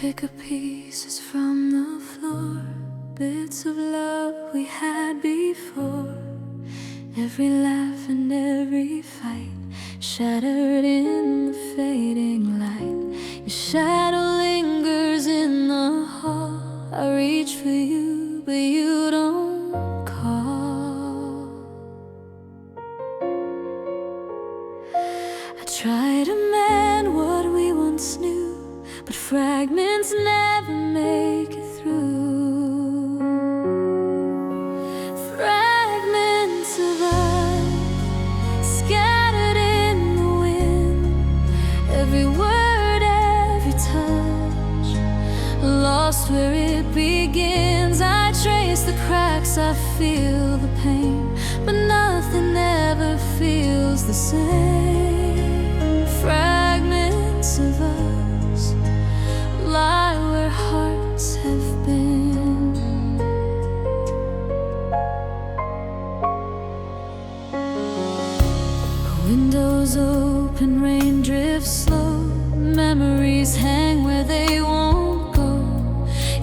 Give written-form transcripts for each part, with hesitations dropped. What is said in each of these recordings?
Pick up pieces from the floor, bits of love we had before. Every laugh and every fight shattered in the fading light. Your shadow lingers in the hall. I reach for you, but you don't call. I try to mend what we once knew, but fragments never make it through. Fragments of us scattered in the wind. Every word, every touch, lost where it begins. I trace the cracks, I feel the pain, but nothing ever feels the same. Fragments of us lie where hearts have been. Windows open, rain drifts slow. Memories hang where they won't go.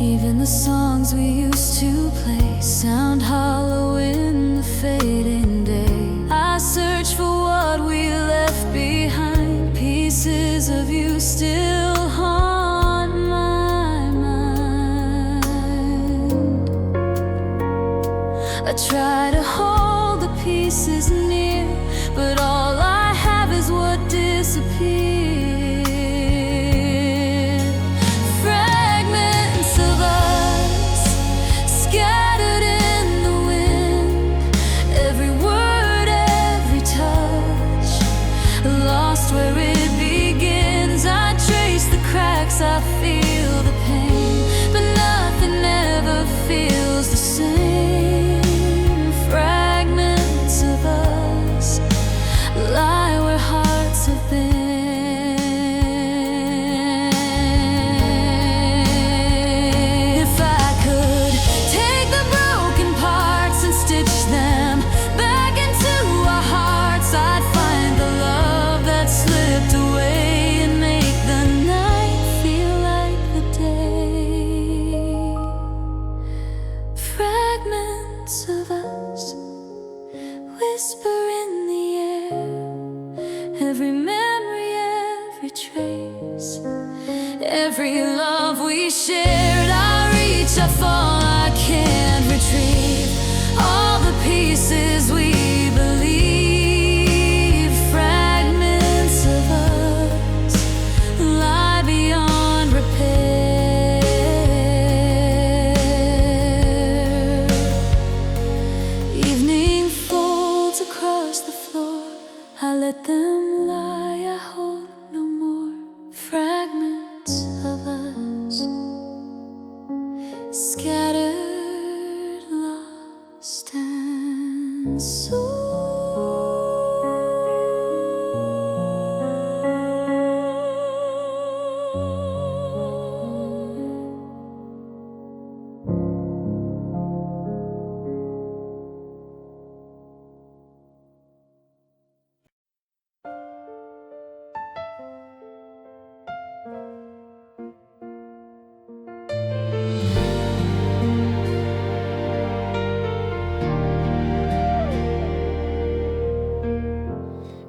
Even the songs we used to play sound hollow in the fading day. I search for what we left behind. Pieces of you still haunt my mind. I try to hold the pieces near, but all I have is what disappeared. Fragments of us scattered in the wind. Every word, every touch, lost where it begins. I trace the cracks, I feel the pain, but nothing ever feels the same. Fragments of us lie where hearts have been. If I could take the broken parts and stitch them back into our hearts, I'd find the love that slipped away and make the night feel like the day. Fragments of us whisper in the air. Every memory, every trace, every love we shared. I reach, I fall, I can't retrieve all the pieces we believe. Fragments of us lie beyond repair. Evening folds across the floor. I let them lie, I hold no more. Fragments of us scattered, lost and sold.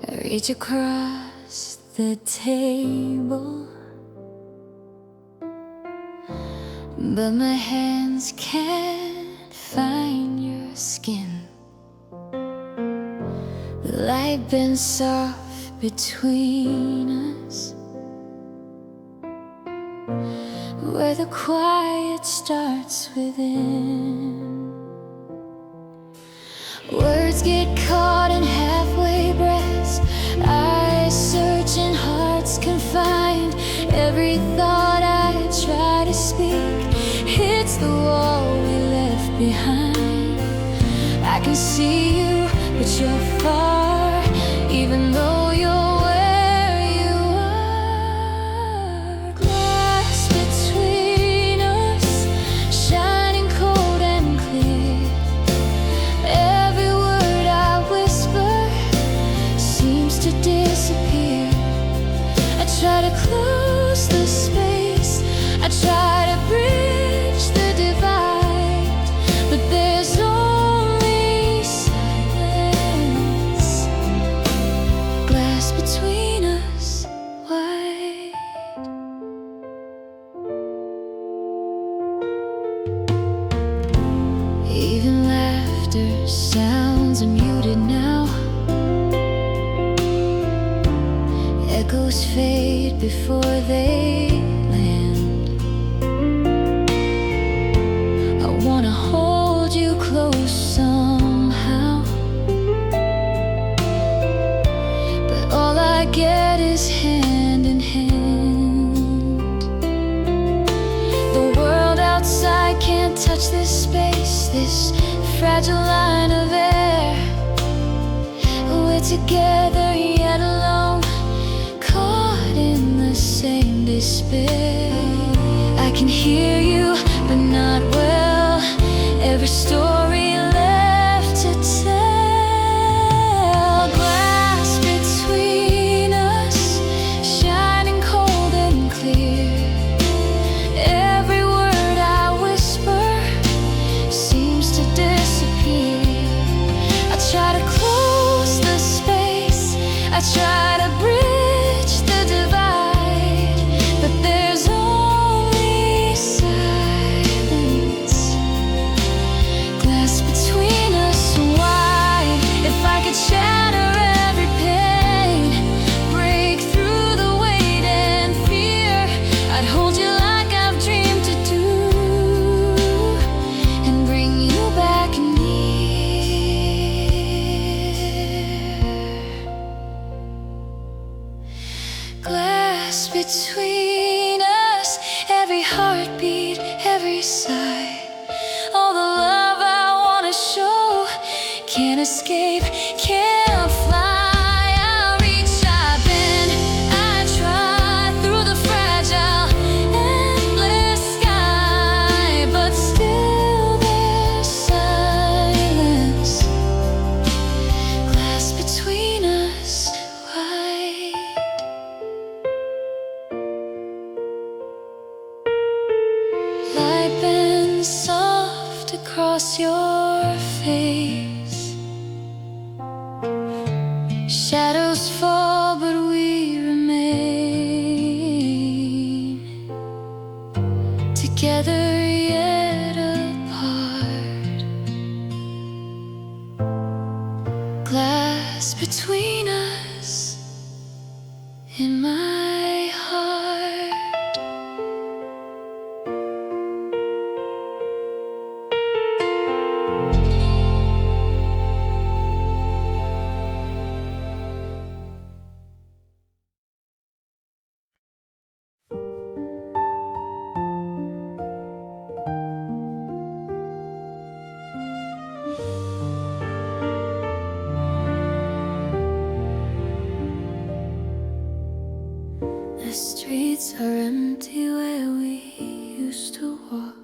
I reach across the table, but my hands can't find your skin. The light bends soft between us, where the quiet starts within. Words get caught in halfway breaths. I search in hearts confined. Every thought I try to speak hits the wall we left behind. I can see you, but you're far, even though you're where you are. Glass between us, shining cold and clear. Every word I whisper seems to disappear. I try to close the space, I try Sounds are muted now. Echoes fade before they land. I wanna hold you close somehow, but all I get is hand in hand. The world outside can't touch this space, this fragile line of air. We're together yet alone, caught in the same despair. I can hear you, but not well. Every story left to tell. Glass between us, shining cold and clear. Every word I whisper seems to disappear. I try to close the space, I try to bridge the divide, but there's only silence. Glass between us wide. If I could shatter every pain, break through the weight and fear, I'd hold you like I've dreamed to do, and bring you back near. Glass between us, every heartbeat, every sigh. All the love I wanna show can't escape, can't fly. I reach, I bend, I try through the fragile, endless sky, but still there's silence. Glass between us wide. Light bends soft across your face. Shadows fall, but we remain together yet apart. Glass between us in my heart. The streets are empty where we used to walk.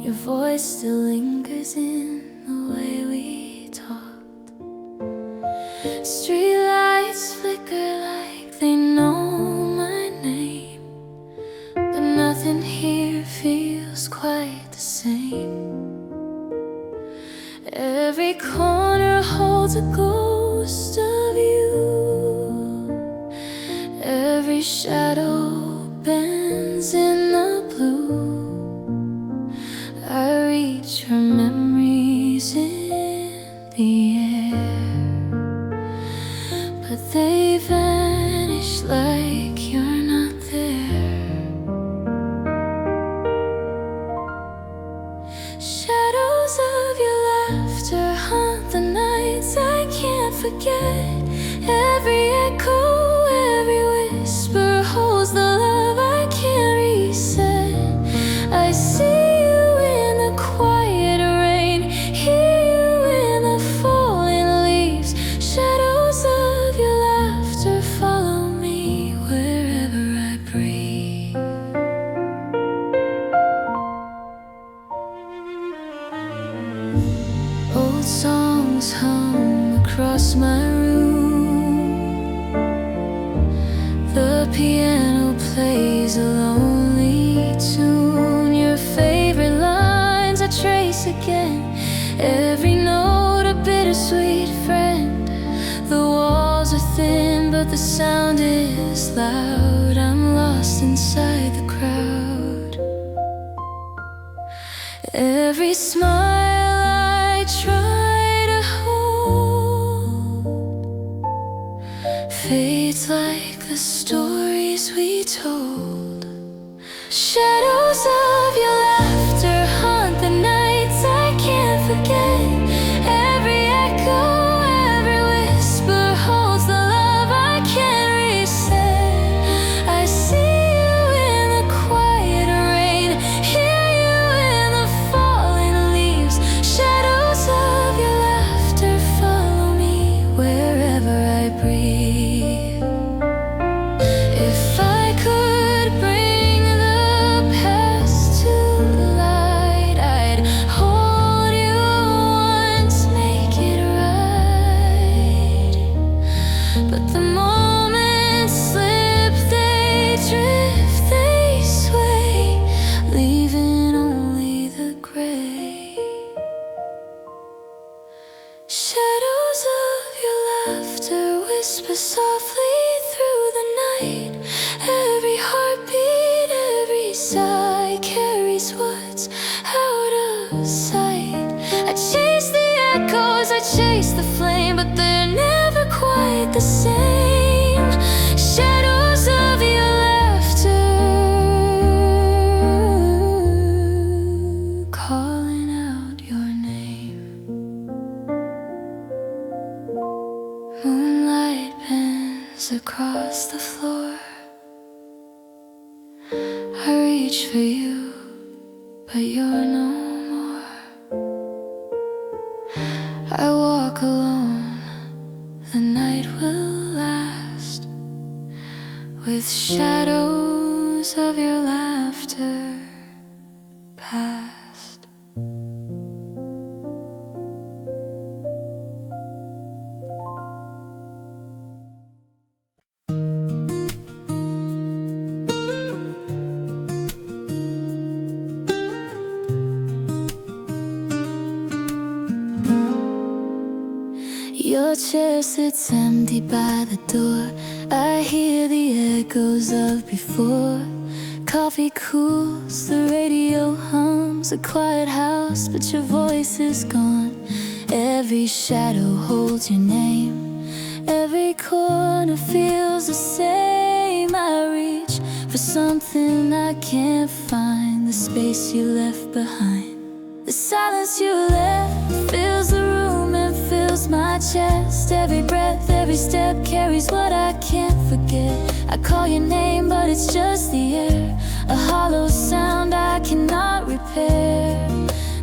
Your voice still lingers in the way we talked. Streetlights flicker like they know my name, but nothing here feels quite the same. Every corner holds a ghost of you. Every shadow bends in the blue. I reach for memories in the air, but they vanish like you're not there. Shadows of your laughter haunt the nights I can't forget. Every echo, every whisper holds the love I can't reset. I see you in the quiet rain, hear you in the falling leaves. Shadows of your laughter follow me wherever I breathe. Old songs hum across my room. The piano plays a lonely tune. Your favorite lines I trace again. Every note a bittersweet friend. The walls are thin, but the sound is loud. I'm lost inside the crowd. Every smile told. Shadows of your laughter haunt the nights I can't forget. Every echo, every whisper holds the love I can't reset. I see you in the quiet rain, hear you in the falling leaves. Shadows of your laughter follow me wherever I breathe. If I could bring the past to light, I'd hold you once, make it right. But the moments slip, they drift, they sway, leaving only the gray. Shadows of your laughter whisper softly through the night. Every heartbeat, every sigh carries what's out of sight. I chase the echoes, I chase the flame, but they're never quite the same. Shadows of your laughter, calling out your name. Moonlight bends across the floor. I reach for you, but you're no more. I walk alone, the night will last, with shadows of your laughter past. Your chair sits empty by the door. I hear the echoes of before. Coffee cools, the radio hums. A quiet house, but your voice is gone. Every shadow holds your name. Every corner feels the same. I reach for something I can't find. The space you left behind. The silence you left fills the room and fills my chest. Every breath, every step carries what I can't forget. I call your name, but it's just the air, a hollow sound I cannot repair.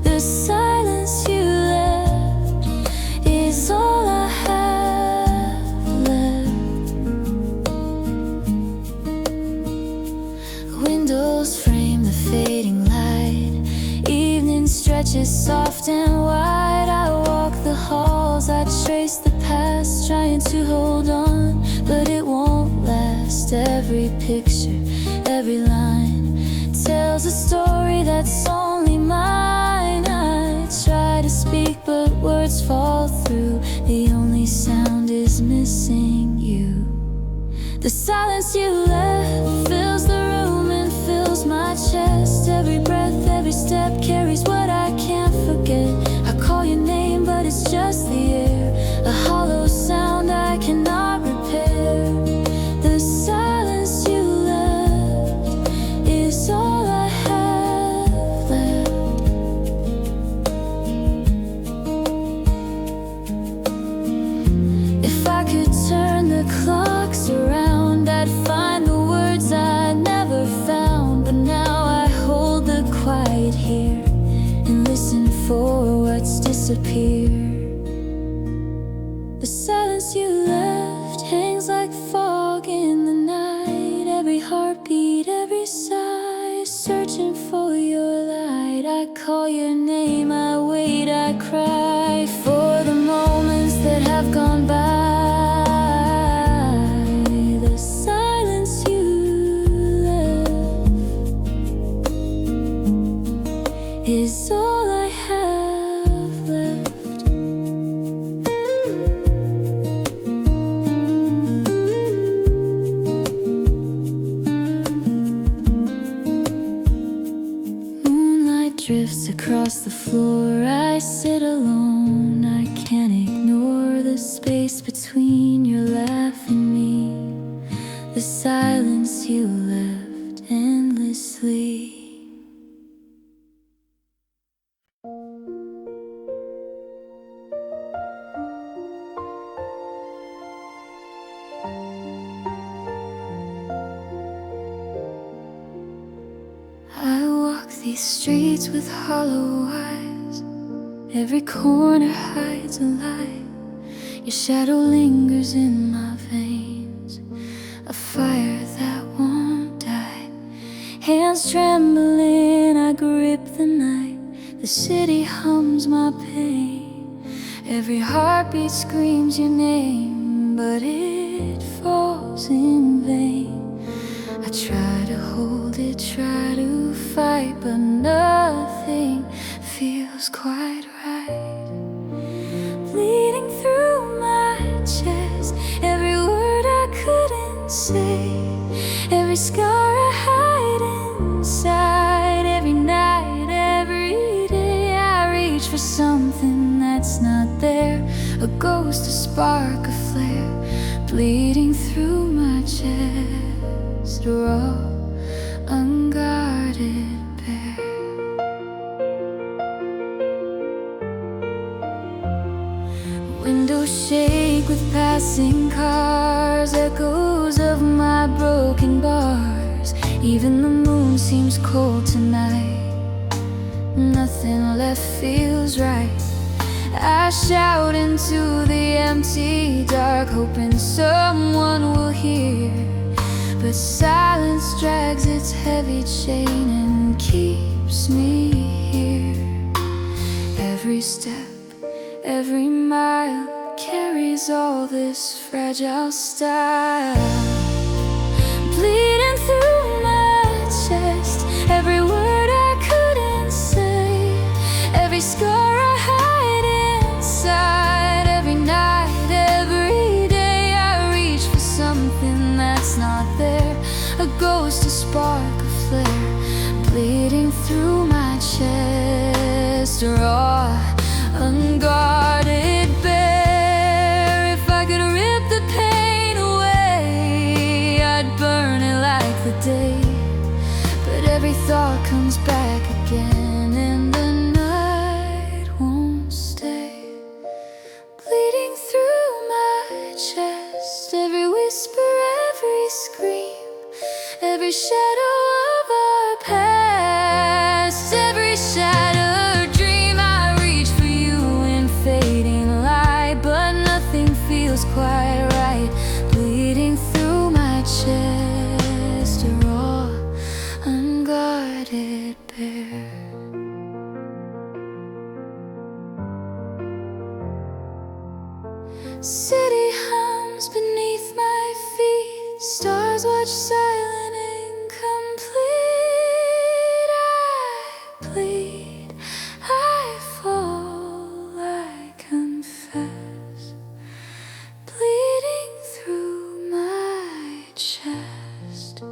The silence you left is all I have left. Windows frame the fading light. Evening stretches soft and wide. I walk the halls, I trace the past, trying to hold on, but it won't last. Every picture, every line tells a story that's only mine. I try to speak, but words fall through. The only sound is missing you. The silence you left fills the room and fills my chest. Every breath, every step carries what I can't forget. I call your name, but it's just the air, a hollow sound I cannot repair. The silence you left is all I have left. If I could turn the clocks around, I'd find the words I never found. But now I hold the quiet here and listen for what's disappeared. The silence you left hangs like fog in the night. Every heartbeat, every sigh, searching for your light. I call your name, I wait, I cry for the moments that have gone by. The silence you left is all I have left. Moonlight drifts across the floor. I sit alone, I can't ignore the space between your laugh and me. The silence you left endlessly. I walk these streets with hollow eyes. Every corner hides a lie. Your shadow lingers in my veins, a fire that won't die. Hands trembling, I grip the night. The city hums my pain. Every heartbeat screams your name, but it falls in vain. I try to hold it, try to fight, but nothing feels quite right. Bleeding through my chest, every word I couldn't say, every scar I hide inside. Every night, every day, I reach for something that's not there, a ghost, a spark, a flare. Bleeding through my chest, raw, unguarded, bare. Windows shake with passing cars, echoes of my broken bars. Even the moon seems cold tonight, nothing left feels right. I shout into the empty dark, hoping someone will hear, but silence drags its heavy chain and keeps me here. Every step, every mile carries all this fragile style. Bleeding through my chest, every word I couldn't say, every scar I hide inside. Every night, every day, I reach for something that's not there, a ghost, a spark, a flare. Bleeding through my chest, raw, unguarded, bare. If I could rip the pain away, I'd burn it like the day. But every thought comes back again, and the night won't stay. Bleeding through my chest, every whisper, every scream, every shadow of our past, every shattered dream. I reach for you in fading light, but nothing feels quite right. Bleeding through my chest, raw, unguarded, bare. City hums beneath my feet, stars watch silent, incomplete. I bleed, I fall, I confess. Bleeding through my chest.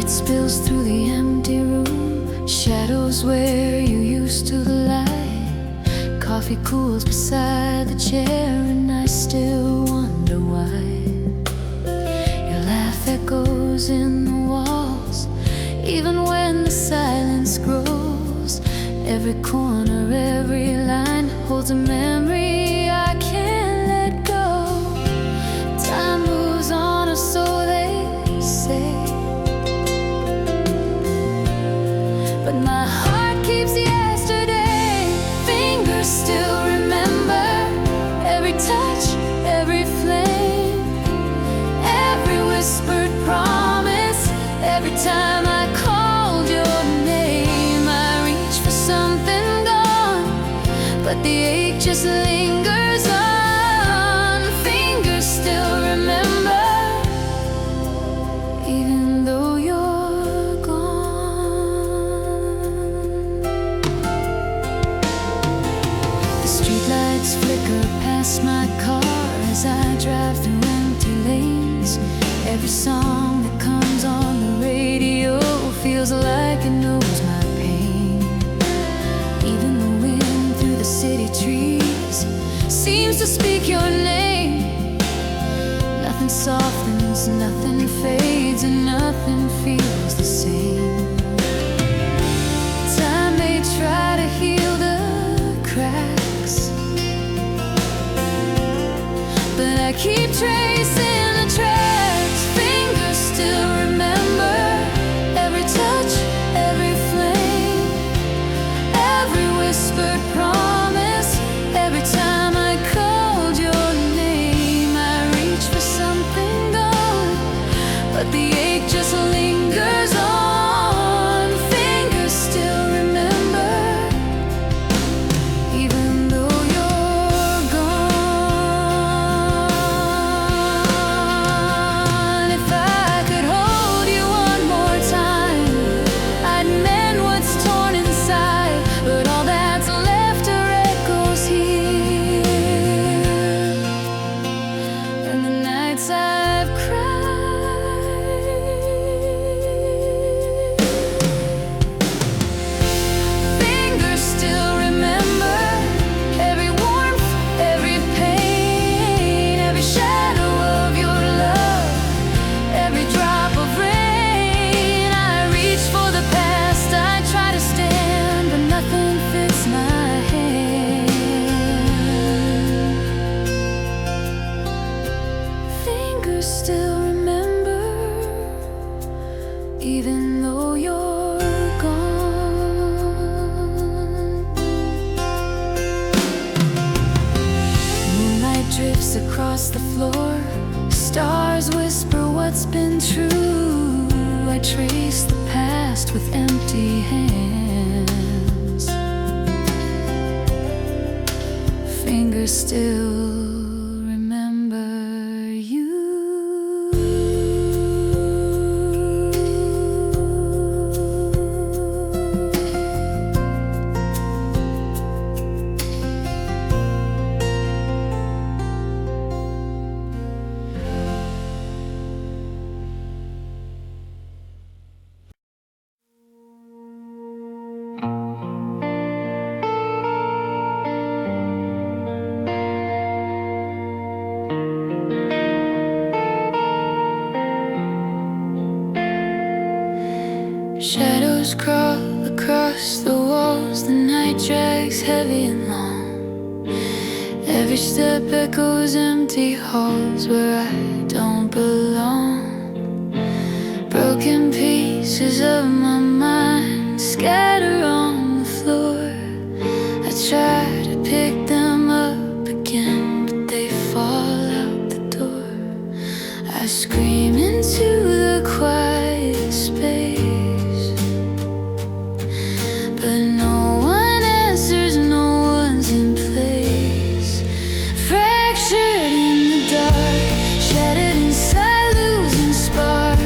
Spills through the empty room, shadows where you used to lie. Coffee cools beside the chair, and I still wonder why. Your laugh echoes in the walls, even when the silence grows. Every corner, every line holds a memory I can't let go. Time moves on, or so they say, but my heart keeps yesterday. Fingers still remember every touch, every flame, every whispered promise. Every time I called your name, I reach for something gone, but the ache just lingers on. Fingers still remember, even though you're gone. The streetlights flicker past my car as I drive through empty to speak your name. Nothing softens, nothing fades, and nothing feels the same. Time may try to heal the cracks, but I keep tracing the tracks. Fingers still remember every touch, every flame, every whispered promise. Every time I called your name, I reached for something gone, but the ache just lingers on. Fingers still remember, even though you're gone. If I could hold you one more time, I'd mend what's torn inside, but all that's left are echoes here, and the nights I've cried. Fingers still remember every warmth, every pain, every shadow of your love, every drop of rain. I reach for the past, I try to stand, but nothing fits my hand. Fingers still remember, even though you're gone. Moonlight drifts across the floor, stars whisper what's been true. I trace the past with empty hands. Fingers still remember you. Shadows crawl across the walls, the night drags heavy and long. Every step echoes empty halls where I don't belong. Broken pieces of my mind scatter on the floor. I try to pick them up again, but they fall out the door. I scream into the quiet space, but no one answers, no one's in place. Fractured in the dark, shattered inside, losing spark.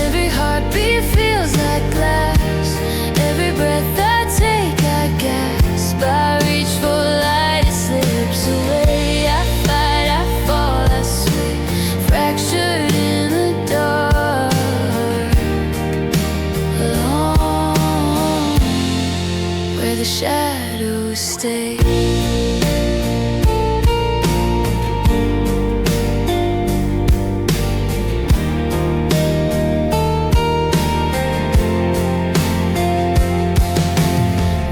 Every heartbeat feels like glass. Every breath I take, I gasp. I reach for light, it slips away. I fight, I fall, I sway. Fractured in the dark, alone, where the shadows stay.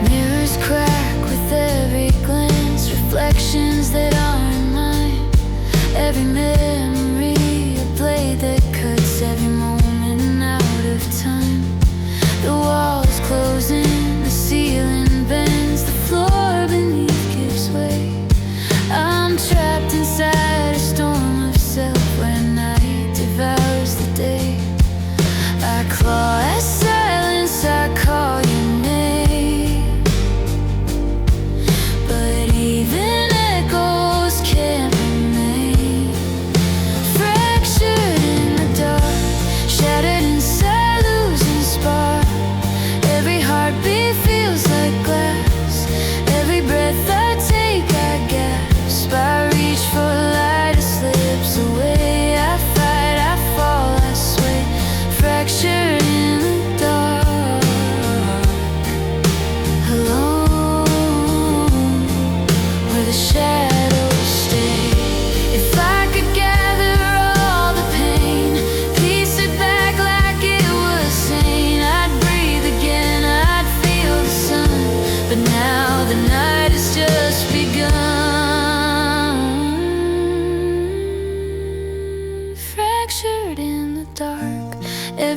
Mirrors crack with every glance, reflections that aren't mine. Every memory, a blade that cuts every moment out of time. The walls close in, the ceiling bends, the floor beneath gives way. I'm trapped inside a storm of self where night devours the day. I claw at silence, I call your name, but even echoes can't remain.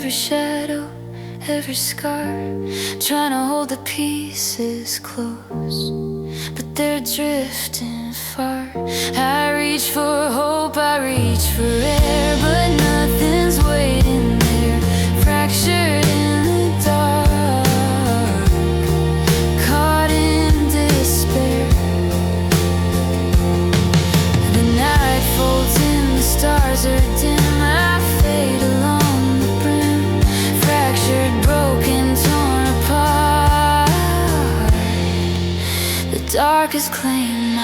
every shadow, every scar, trying to hold the pieces close, but they're drifting far. I reach for hope, I reach for air, but nothing's waiting there, fractured in the dark, caught in despair. The night folds in, the stars are dim, I fade along the brim, fractured, broken, torn apart. The darkest claim my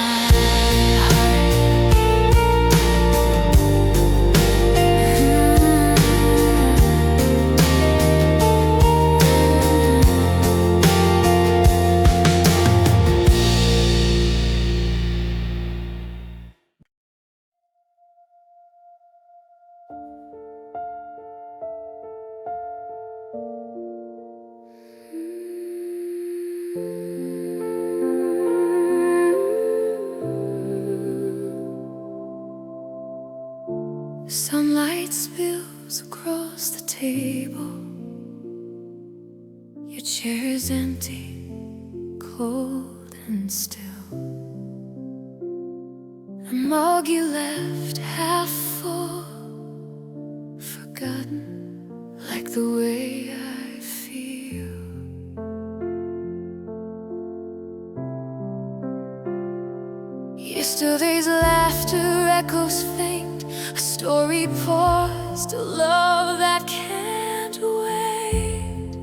sunlight spills across the table. Your chair is empty, cold and still. The mug you left half full, forgotten, like the way I feel. Yesterday's laughter echoes faint, a story paused, a love that can't wait.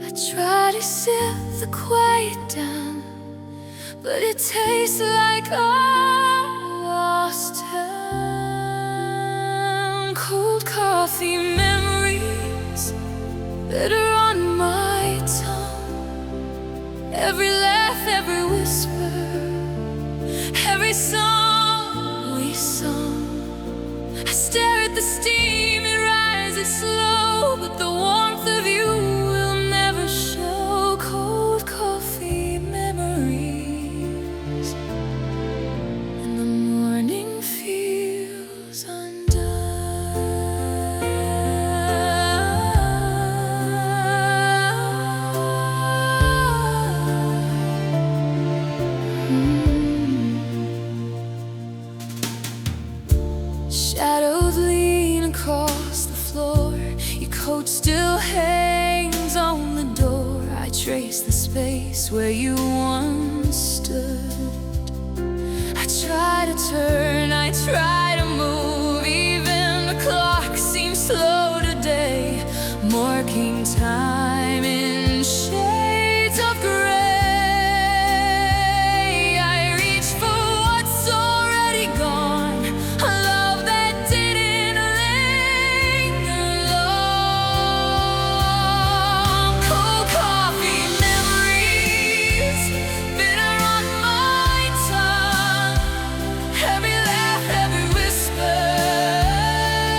I try to sit the quiet down, but it tastes like a lost town. Cold coffee memories bitter on my tongue, every laugh, every whisper, every song we sung. I stare at the steam, it rises slow, but the warmth of you will never show. Cold coffee memories, and the morning feels undone. Shadows lean across the floor, your coat still hangs on the door. I trace the space where you once stood. I try to turn, I try to move, even the clock seems slow today, marking time in shades of gray. I reach for what's already gone, a love that didn't linger long. Cold coffee memories bitter on my tongue, every laugh, every whisper,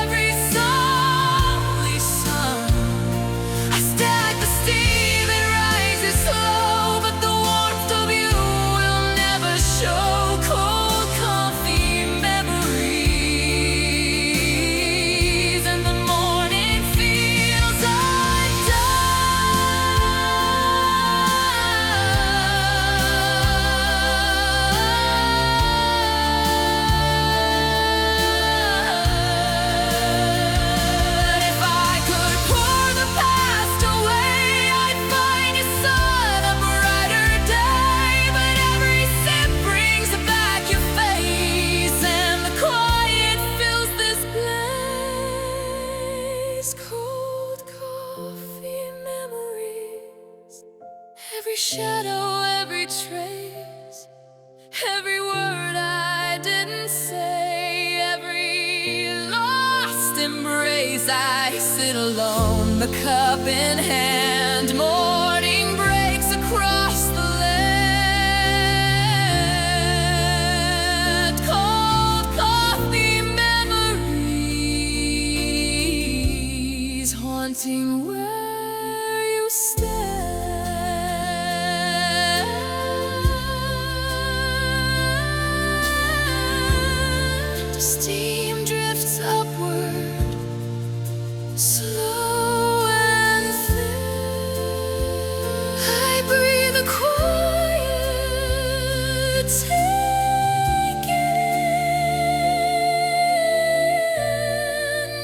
every song we sung. I stare at the steam, it rises slow, but the warmth of you will never show. Cold coffee memories, and the morning feels undone. If I could pour the past away, I'd find your sun, a brighter day. But every sip brings back your face, and the quiet fills this place. Cold coffee memories, every shadow, every trace, every word I didn't say, every lost embrace. I sit alone, the cup in hand, morning breaks across the land. Cold coffee memories, haunting where you stand. To steal take in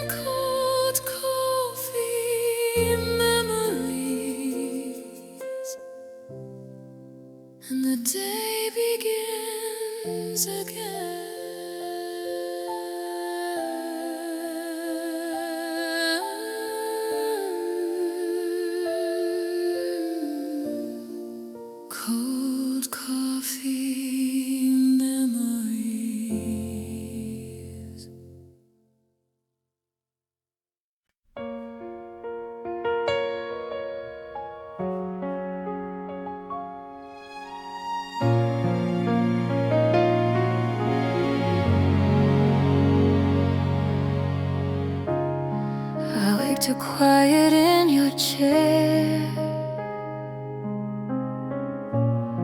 cold coffee memories, and the day begins again. Cold coffee memories. I wake to quiet in your chair,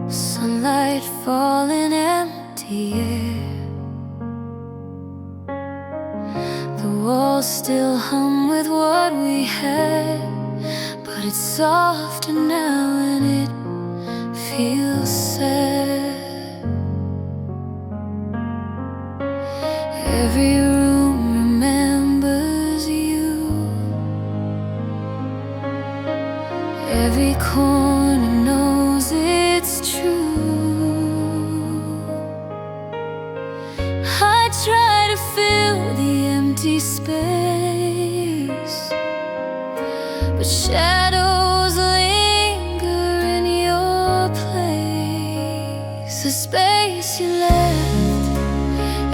sunlight falling, empty air. The walls still hum with what we had, but it's softer now and it feels sad. Every room remembers you, every corner knows it's true. I try to fill the empty space, but shadows linger in your place. The space you left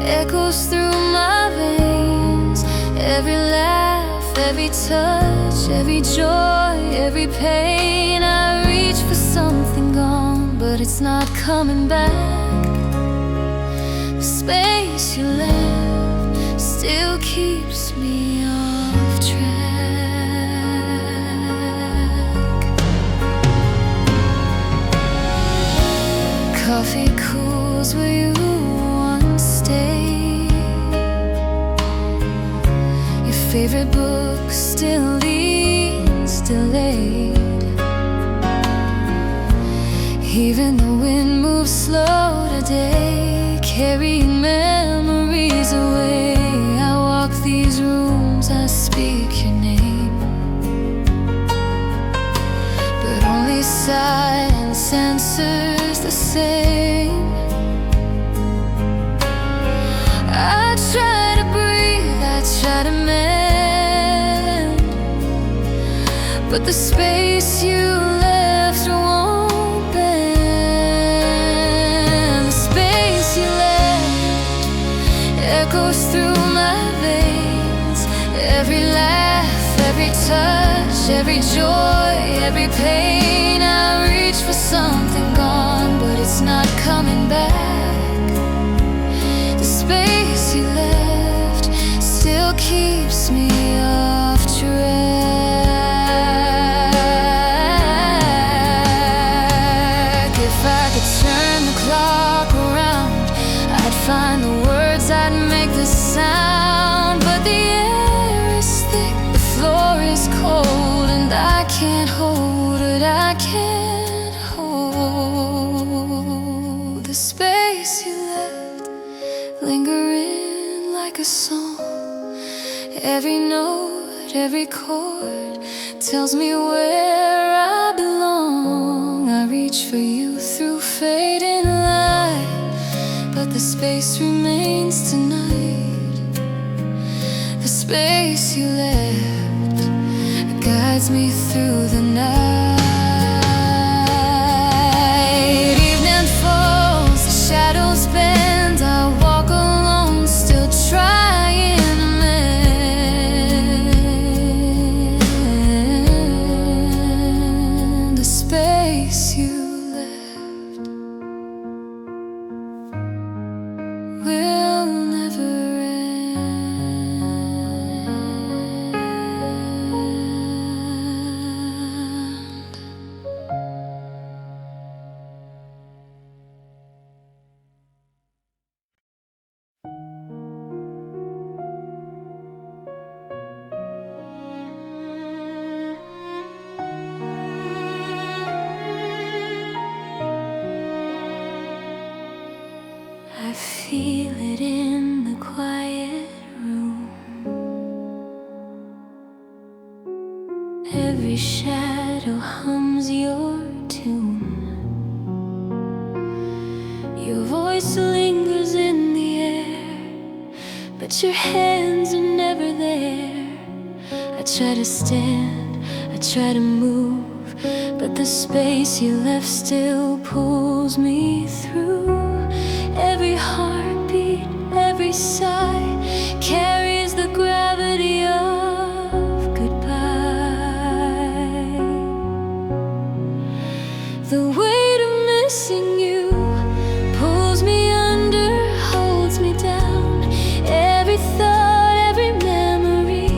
echoes through my veins. Every laugh, every touch, every joy, every pain. I reach for something gone, but it's not coming back. The space you left still keeps me off track. Coffee cools where you once stayed. Your favorite book still leans delayed. Even the wind moves slow today, carrying memories away. I walk these rooms, I speak your name, but only silence answers the same. I try to breathe, I try to mend, but the space you left won't bend. The space you left echoes through my veins. Every laugh, every touch, every joy, every pain. I reach for something gone, but it's not coming back. The space you left still keeps me off track. If I could turn the clock around, I'd find the words, I'd make the sound. But the air is thick, the floor is cold, and I can't hold it, I can't hold the space you left lingering like a song. Every note, every chord tells me where I belong. I reach for you through fading light, but the space remains tonight. The space you left guides me through the night. Evening falls, the shadows bend. I walk alone, still trying to mend the space you left. Will never end. I feel it in the quiet room. Every shadow hums your tune. Your voice lingers in the air, but your hands are never there. I try to stand, I try to move, but the space you left still pulls me through. Every heartbeat, every sigh carries the gravity of goodbye. The weight of missing you pulls me under, holds me down. Every thought, every memory,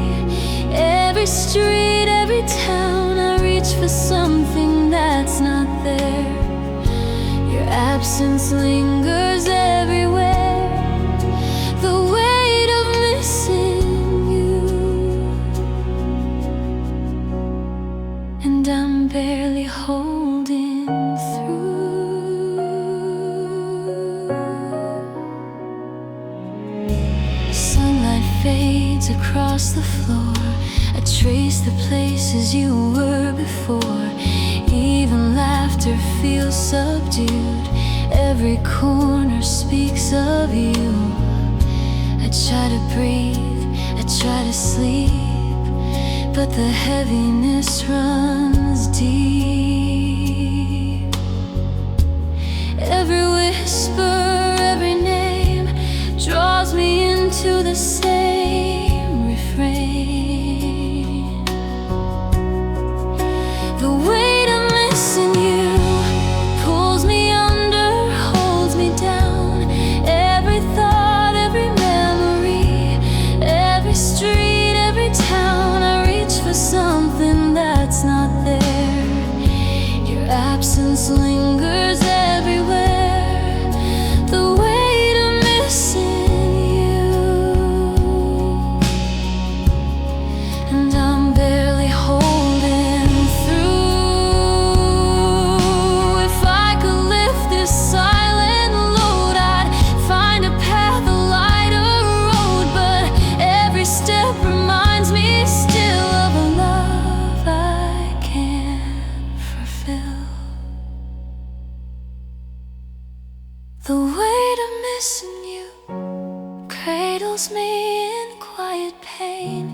every street, every town, I reach for something that's not there. Your absence lingers everywhere. The weight of missing you, and I'm barely holding through. Sunlight fades across the floor. I trace the places you were before. Even laughter feels subdued. Every corner speaks of you. I try to breathe, I try to sleep, but the heaviness runs deep. Every whisper, every name draws me into the same refrain. The weight of missing you pulls me under, holds me down. Every thought, every memory, every street, every town, I reach for something that's not there. Your absence lingers everywhere. The weight of missing you, and I'm barely holding through. If I could lift this silent load, I'd find a path, a lighter road. But every step reminds me still of a love I can't fulfill. The weight of missing you cradles me in quiet pain.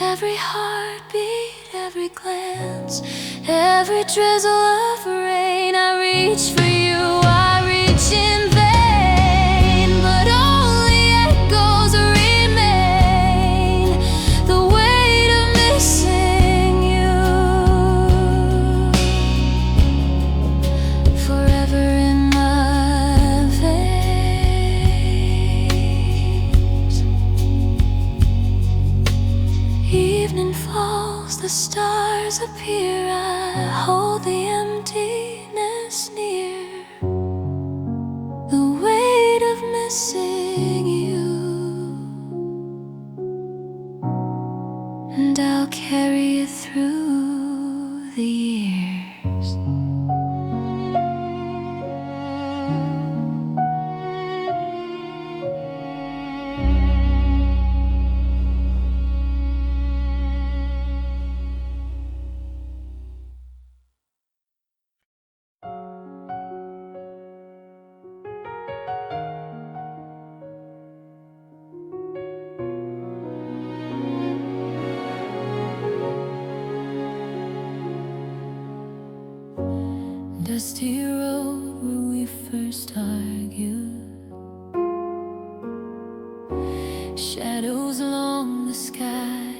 Every heartbeat, every glance, every drizzle of rain, I reach for you, I reach in vain, but only echoes remain. The weight of missing you, forever in my veins. Evening falls, the stars appear. I hold the emptiness near. The weight of missing you, and I'll carry it through the years. Dusty road where we first argued, shadows along the sky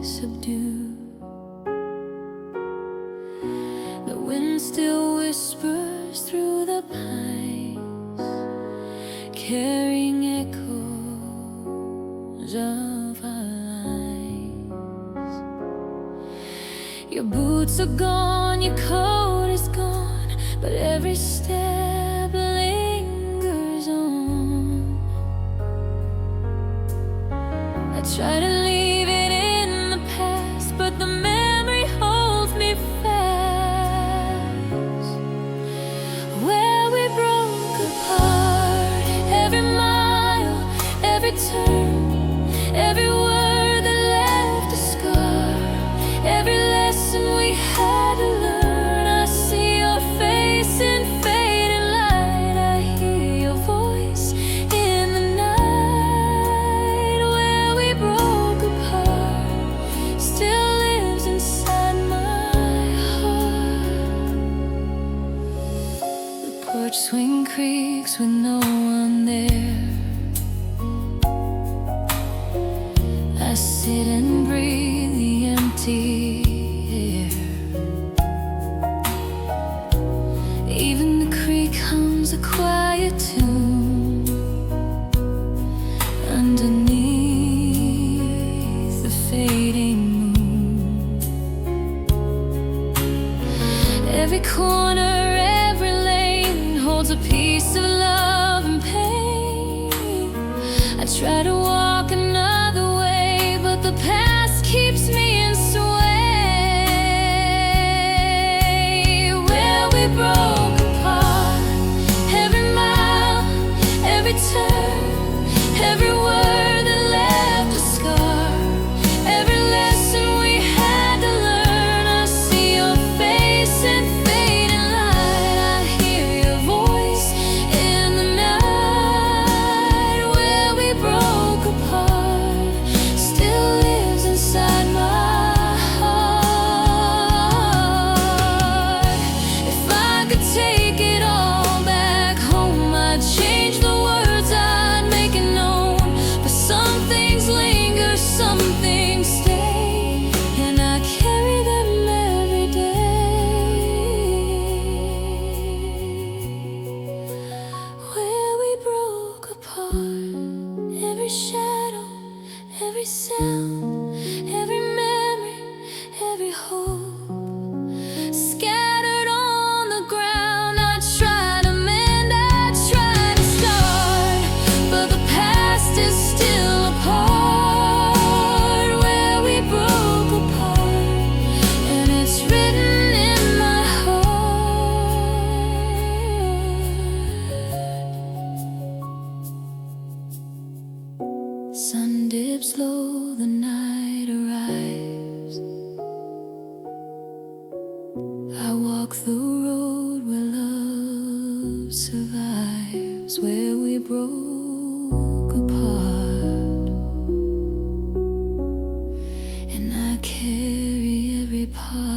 subdued. The wind still whispers through the pines, carrying echoes of our lives. Your boots are gone, your coat is gone, but every step lingers on. I try to leave it in the past, but the memory holds me fast. Where we broke apart, every sit and breathe the empty air. Even the creek hums a quiet tune underneath the fading moon. Every corner, every lane holds a piece of love and pain. I try to walk another way, but the past keeps me in sway. Where we broke apart, every mile, every turn, every word that left a scar, every lesson we had to learn. I see your face in fading light, I hear your voice in the night. Where we broke apart still lives inside my heart. If I could take it all back home, I'd change the words, I'd make it known. But some things linger, some things stay, and I carry them every day. Where we broke apart, every shadow, every sound, every memory, every hope scattered on the ground. I try to mend, I try to start, but the past is still a part. Where we broke apart, and it's written in my heart. Sun dips low, the night arrives. I walk the road where love survives. Where we broke apart, and I carry every part.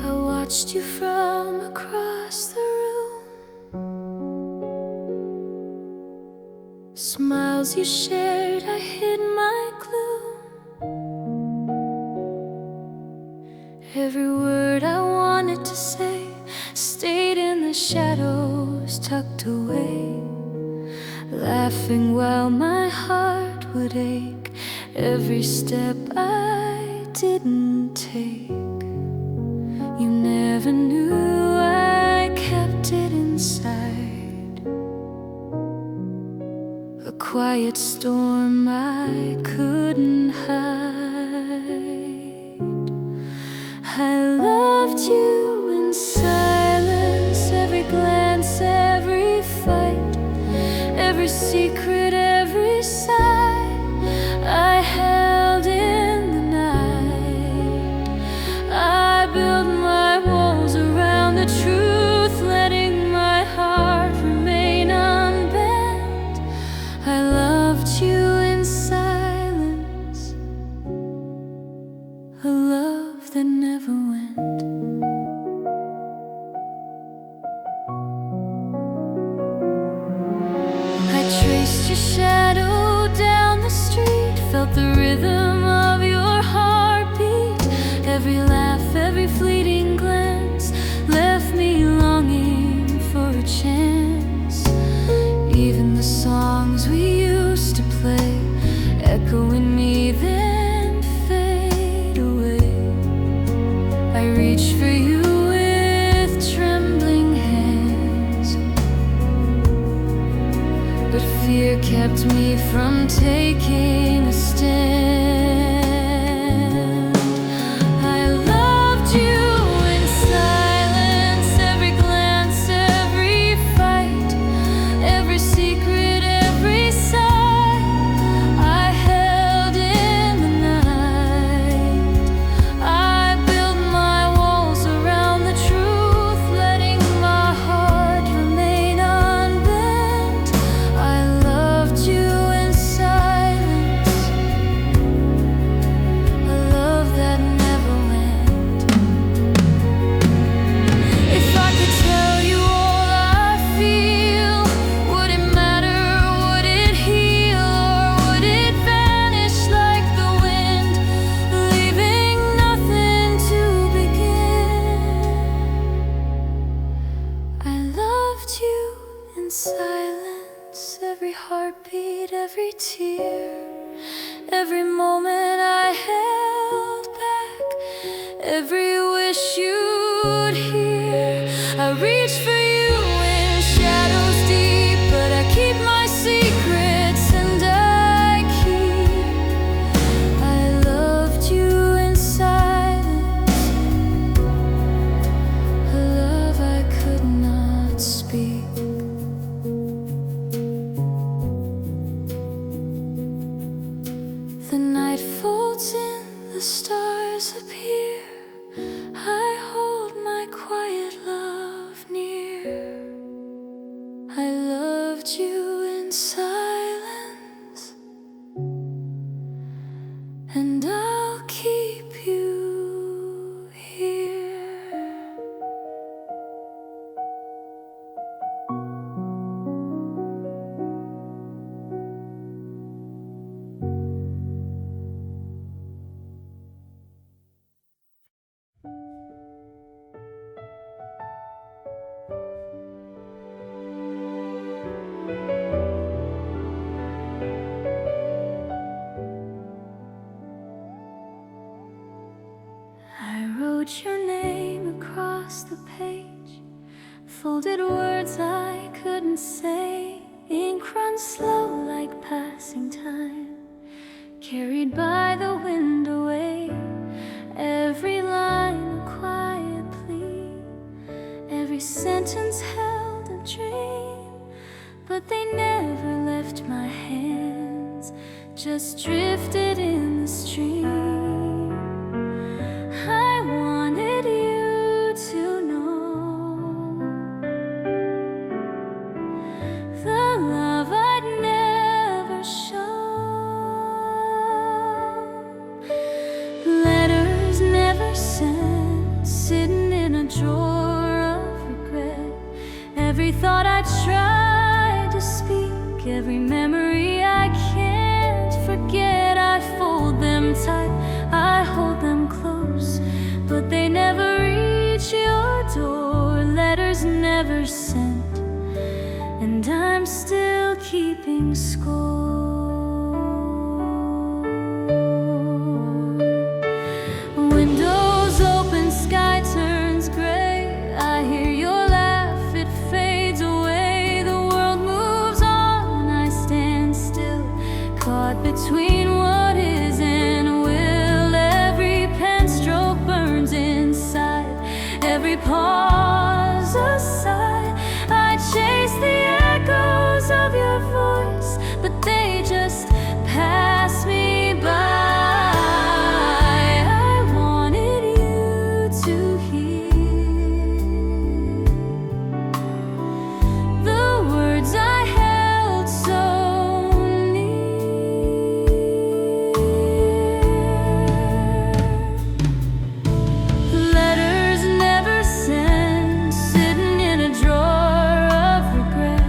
I watched you from across the room, smiles you shared, I hid my gloom. Every word I wanted to say stayed in the shadows, tucked away, laughing while my heart would ache. Every step I didn't take, you never knew I kept it inside. A quiet storm I couldn't hide. I loved you in silence, every glance, every fight, every secret, every sigh I held in the night. I built my walls around the truth, letting my heart remain unbent. I loved you in silence, a love that never went. I traced your shadow down the street, felt the rhythm of your heartbeat. Every laugh, every fleeting glance left me longing for a chance. Even the songs we used to play echo in me, then fade away. I reach for you with trembling hands, but fear kept me from taking a stand. I loved you in silence, every glance, every fight, every secret, every sigh I held in the night. heartbeat, every tear, every moment I held back, every wish you'd hear. I reach for you in shadows deep, but I keep my secrets and I loved you in silence, a love I could not speak. The night folds in, the stars appear. I hold my quiet love near. I loved you in silence, and I'll keep you here. I wrote your name across the page, folded words I couldn't say. Ink runs slow like passing time, carried by the wind away. Every line a quiet plea, every sentence held a dream. But they never left my hands, just drifted in the stream. I wanted you to know the love I'd never shown. Letters never sent, sitting in a drawer of regret. Every thought I tried to speak, every memory I can't forget. I fold them tight, I hold them close, but they never reach your door. Letters never sent, and I'm still keeping score. Windows open, sky turns gray. I hear your laugh, it fades away. The world moves on, I stand still, caught between what is and will. Every pen stroke burns inside, every pause a sigh. I chase the echoes of your voice, but they just pass me by. I wanted you to hear the words I held so near. Letters never sent, sitting in a drawer of regret.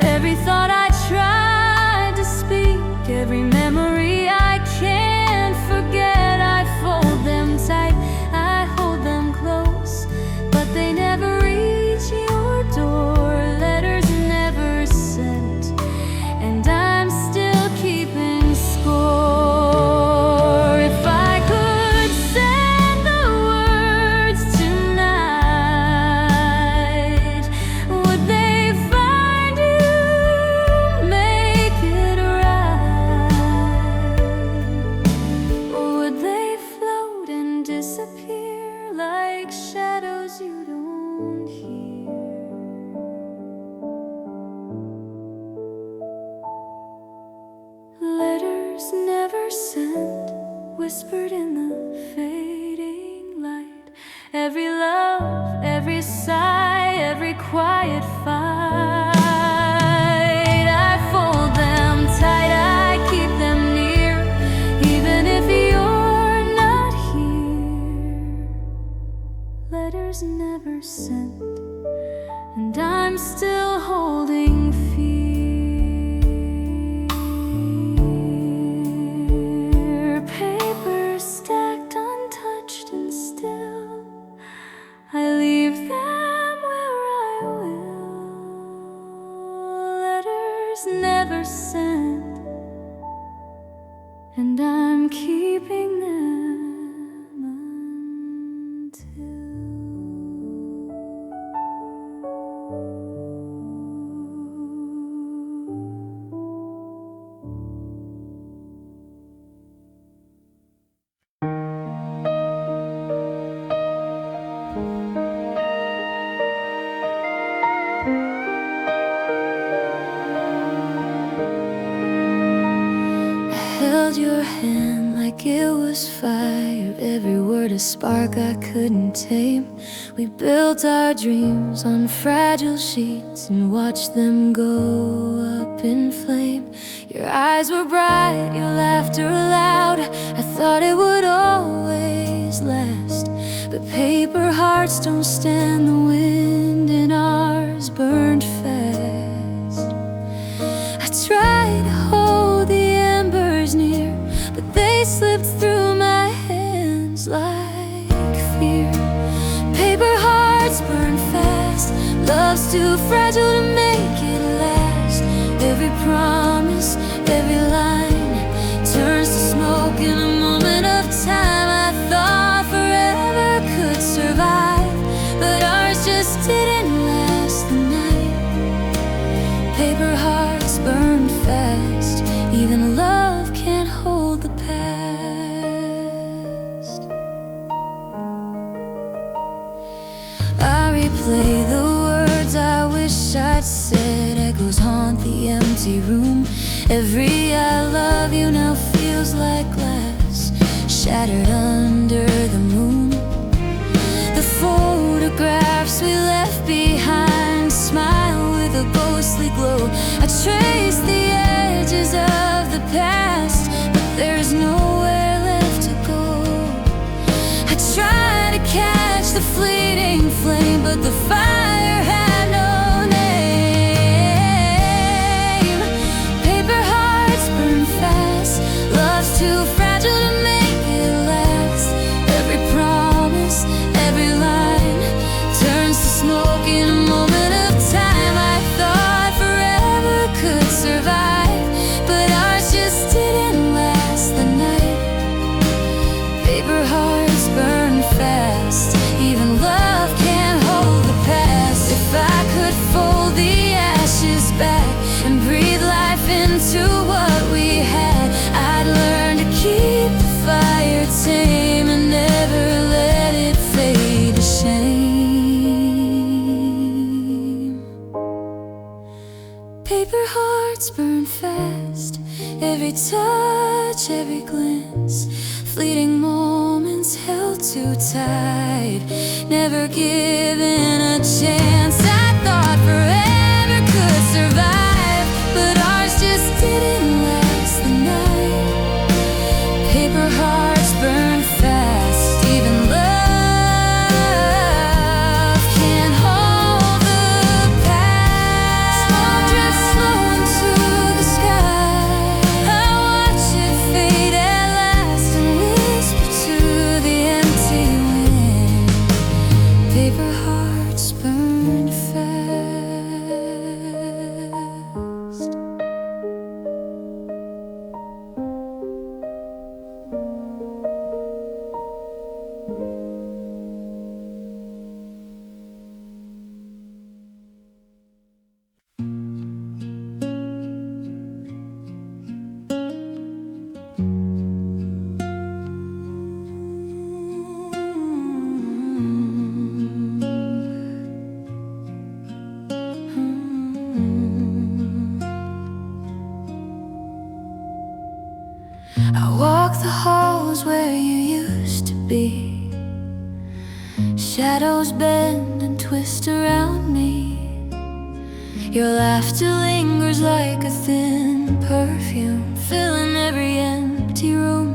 Every thought I tried to speak, every memory I can't forget. I fold them tight, I hold them close, but they never reach your door. Letters never sent, and I'm still keeping score. If I could send the words tonight, would they find you, make it right? Or would they float and disappear like shadows you don't hear? Letters never sent, whispered in the fading light. Every love, every sigh, every quiet fight. I fold them tight, I keep them near, even if you're not here. Letters never sent, and I'm still holding fear. Papers stacked untouched and still, I leave them where I will. never sent, and I'm keeping them until held your hand like it was fire, every word a spark I couldn't tame. We built our dreams on fragile sheets and watched them go up in flame. Your eyes were bright, your laughter loud, I thought it would always last. But paper hearts don't stand the wind, and ours burned fast. I tried to hold the embers near, but they slipped through my hands like fear. Paper hearts burn fast, love's too fragile to make it last. Every promise, every line turns to smoke in a moment of time. I thought forever could survive, but ours just didn't last the night. Paper hearts burn fast, even love can't hold the past. I replay the words I wish I'd said, echoes haunt the empty room. Every I love you now feels like glass, shattered under the moon. The photographs we left behind smile with a ghostly glow. I trace the edges of the past, but there's nowhere left to go. I try to catch the fleeting flame, but the fire had no name. Paper hearts burn fast, love's too fragile to make it last. Every promise, every line turns to smoke in a moment of time. I thought forever could survive, but ours just didn't last the night. Paper hearts burn fast, even love can't hold the past. If I could fold the ashes back and breathe life into what we had, I'd learn to keep the fire tame and never let it fade to shame. Paper hearts burn fast, every touch, every glance, fleeting moments held too tight, never given a chance. I thought forever could survive, but ours just didn't last the night. Paper hearts burn fast, even love can't hold the past. Small drifts slow into the sky, I watch it fade at last and whisper to the empty wind. Paper hearts burn fast. I walk the halls where you used to be. Shadows bend and twist around me. Your laughter lingers like a thin perfume, filling every empty room.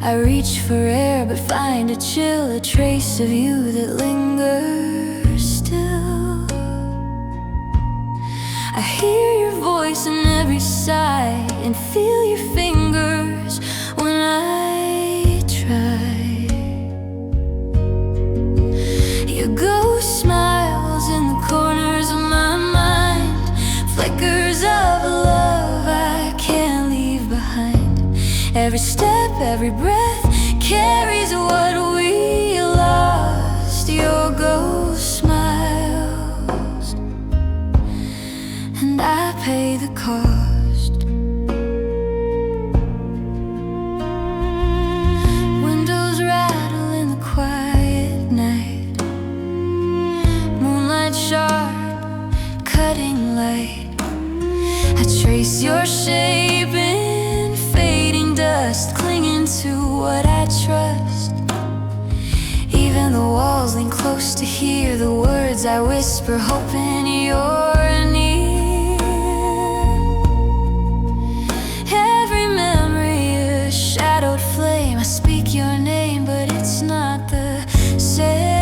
I reach for air but find a chill, a trace of you that lingers still. I hear your voice in every sigh and feel your fingers when I try. Your ghost smiles in the corners of my mind, flickers of every breath carries what we lost. Your ghost smiles, and I pay the cost. Windows rattle in the quiet night, moonlight sharp, cutting light. I trace your shape in fading dust, clinging to what I trust. Even the walls lean close to hear the words I whisper, hoping you're near. Every memory a shadowed flame. I speak your name, but it's not the same.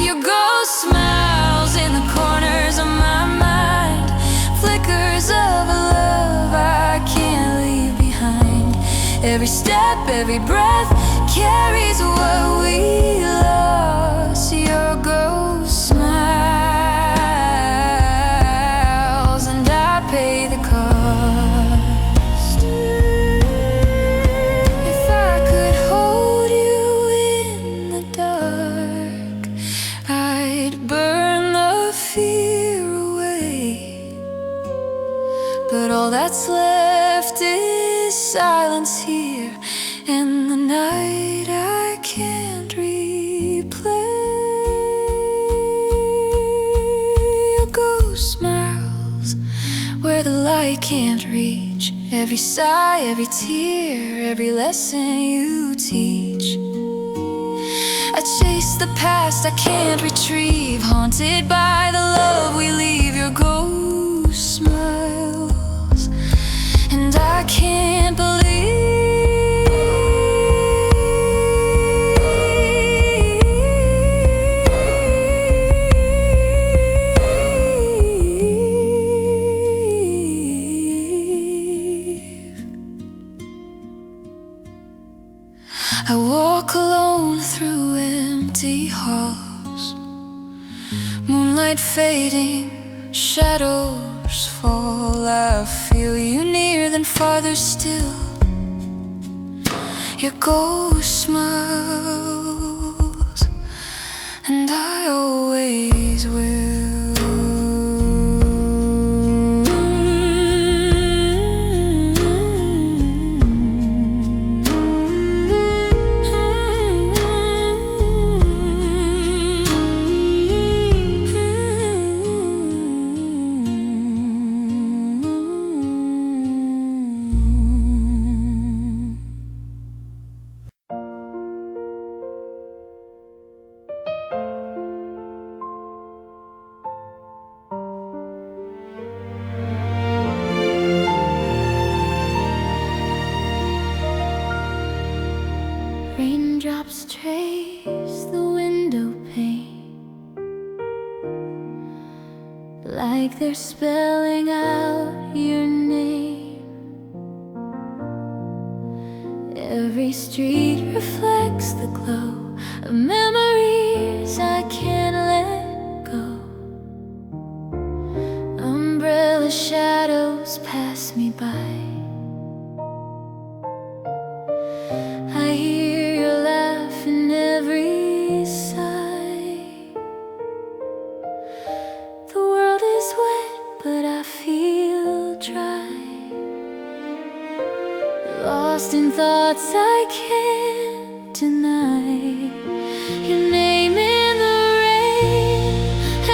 Your ghost smiles in the corners of my mind, flickers of a love I can't leave behind. Every step, every breath carries what we lost. Your ghost smiles, and I pay the cost. If I could hold you in the dark, I'd burn the fear away. But all that's left is silence here, and the night I can't replay. Your ghost smiles where the light can't reach. Every sigh, every tear, every lesson you teach. I chase the past I can't retrieve, haunted by the love we leave. Your ghost smiles, and I can't believe. I walk alone through empty halls, moonlight fading, shadows fall. I feel you near, then farther still. Your ghost smiles, and I always will. Raindrops trace the window pane, like they're spelling out your name. Every street reflects the glow of memories I can't let go. Umbrella shadows pass me by. I hear your laugh in every sigh. The world is wet, but I feel dry, lost in thoughts I can't deny. Your name in the rain,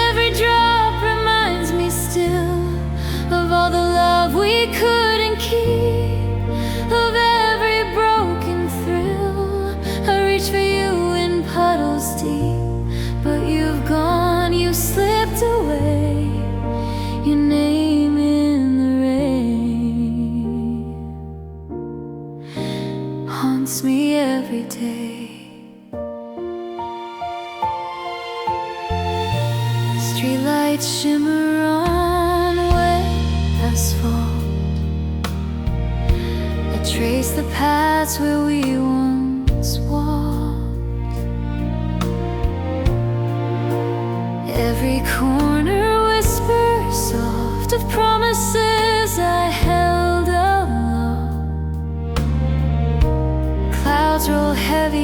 every drop reminds me still of all the love we couldn't keep, of every broken thrill. I reach for you in puddles deep, but you've gone, you slipped away. Your name in the rain haunts me every day. Streetlights shimmer on wet asphalt. I trace the paths where we once walked. Every corner whispers soft of promises I held aloft.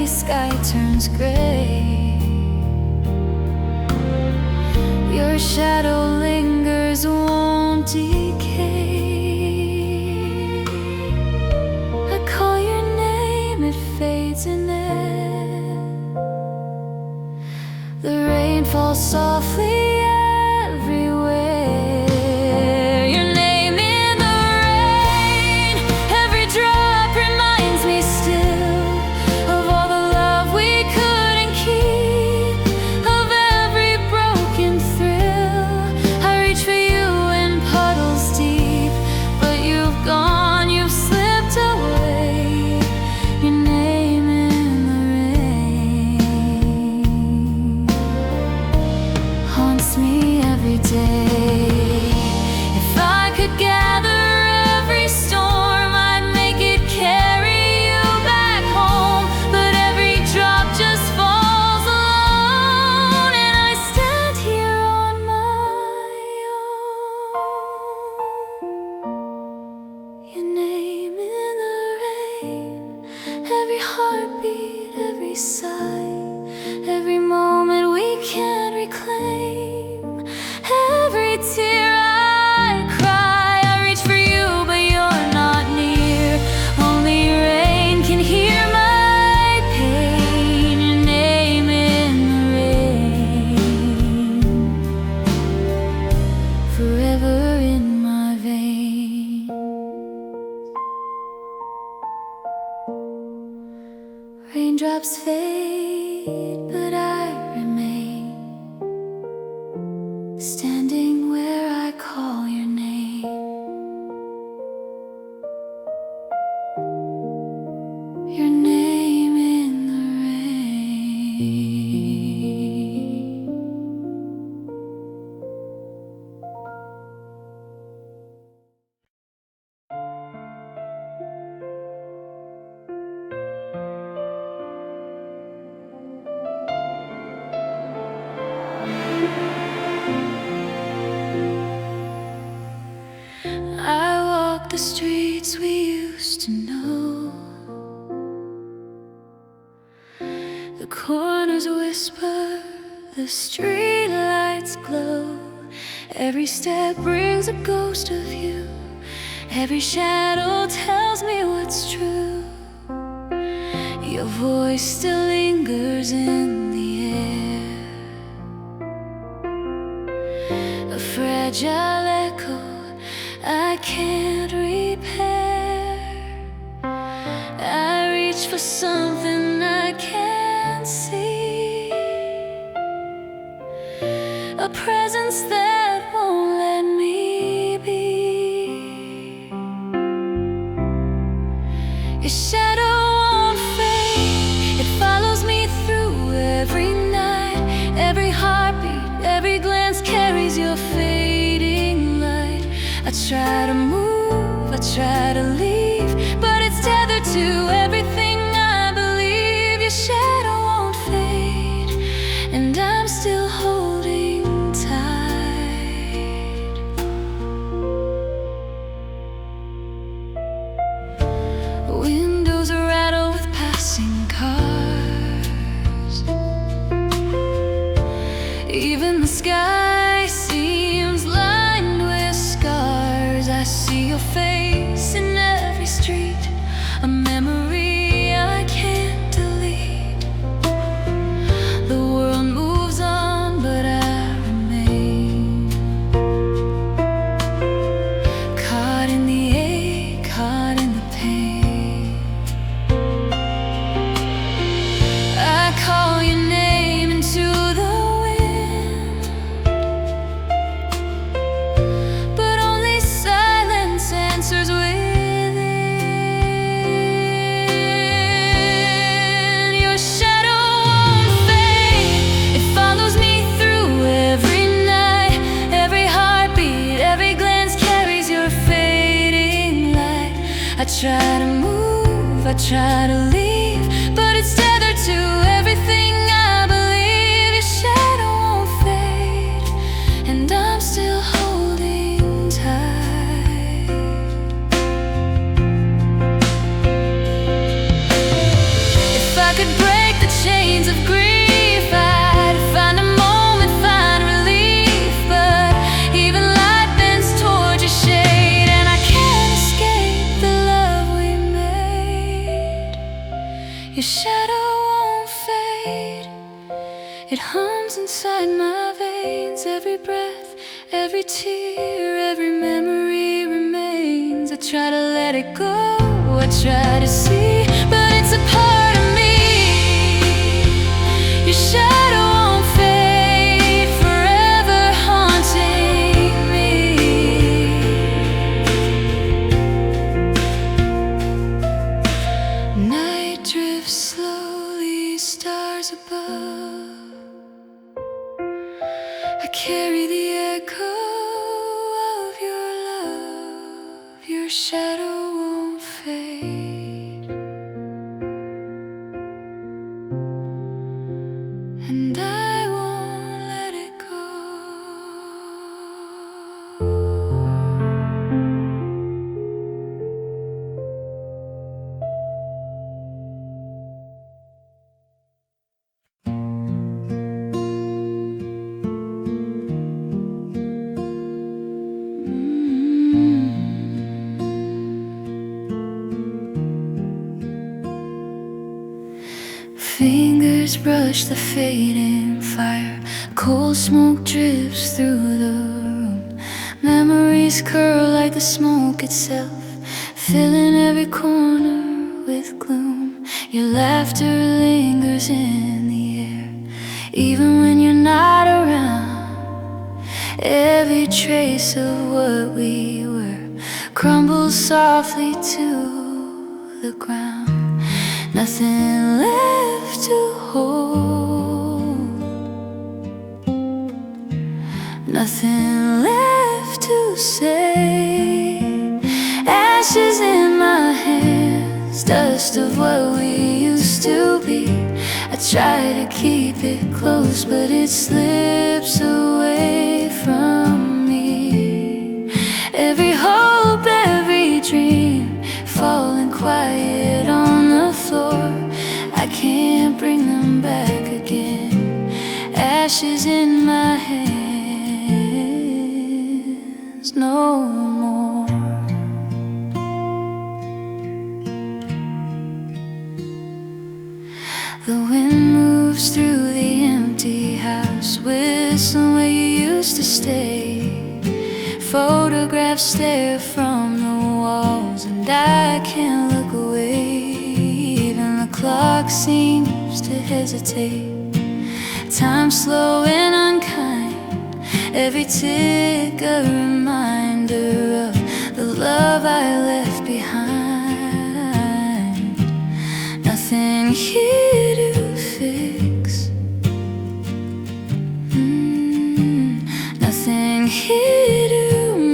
sky turns gray. Your shadow lingers, won't decay. I call your name, it fades in there. The rain falls softly everywhere. Your name in the rain, every drop reminds me still of all the love we couldn't keep, of every broken thrill. I reach for you in puddles deep, but you've gone, you've slipped away. Your name in the rain haunts me every day. If I could gather every storm, I'd make it carry you back home. But every drop just falls alone, and I stand here on my own. Your name in the rain, every heartbeat, every sigh, every moment we can't reclaim, every tear I cry. I reach for you, but you're not near. Only rain can hear my pain. Your name in the rain, forever in my veins. Raindrops fade, but I remain, standing where I call your name. Your name in the rain. I walk the streets we used to know. The corners whisper, the street lights glow. Every step brings a ghost of you. Every shadow tells me what's true. Your voice still lingers in the air, a fragile echo I can't repair. I reach for something I can't see, a presence that won't let me be. Your shadow won't fade, it follows me through every night. Every heartbeat, every glance carries your fading light. I try to move, I try to leave, but it's tethered to everything I believe. Your shadow won't fade, and I'm still holding tight. Windows rattle with passing cars. Even the sky seems lined with scars. I see your face in every street, a memory I can't delete. The world moves on, but I remain, caught in the ache, caught in the pain. I call your name into the wind, but only silence answers within. Your shadow won't fade, it follows me through every night. Every heartbeat, every glance carries your fading light. I try to move, I try to leave, but it's tethered to everything I believe. Your shadow won't fade, and I'm still holding tight. If I could break every tear, every memory remains. I try to let it go, I try to see, but it's a part of me. Your shadow won't fade, forever haunting me. Night drifts slowly, stars above. I carry the echo of your love. Your shadow won't fade, and I won't let it go. Fingers brush the fading fire. Cold smoke drips through the room. Memories curl like the smoke itself, filling every corner with gloom. Your laughter lingers in the air, even when you're not around. Every trace of what we were crumbles softly to the ground. Nothing left to hold, nothing left to say. Ashes in my hands, dust of what we used to be. I try to keep it close, but it slips away from me. Every hope, every dream, falling quiet on the floor. I can't bring them back again. Ashes in my hands, no more. The wind moves through the empty house, whistling where you used to stay. Photographs stare from the walls, and I can't look away. Even the clock seems to hesitate. Time slow and unkind, every tick a reminder of the love I left behind. Nothing here to fix, nothing here to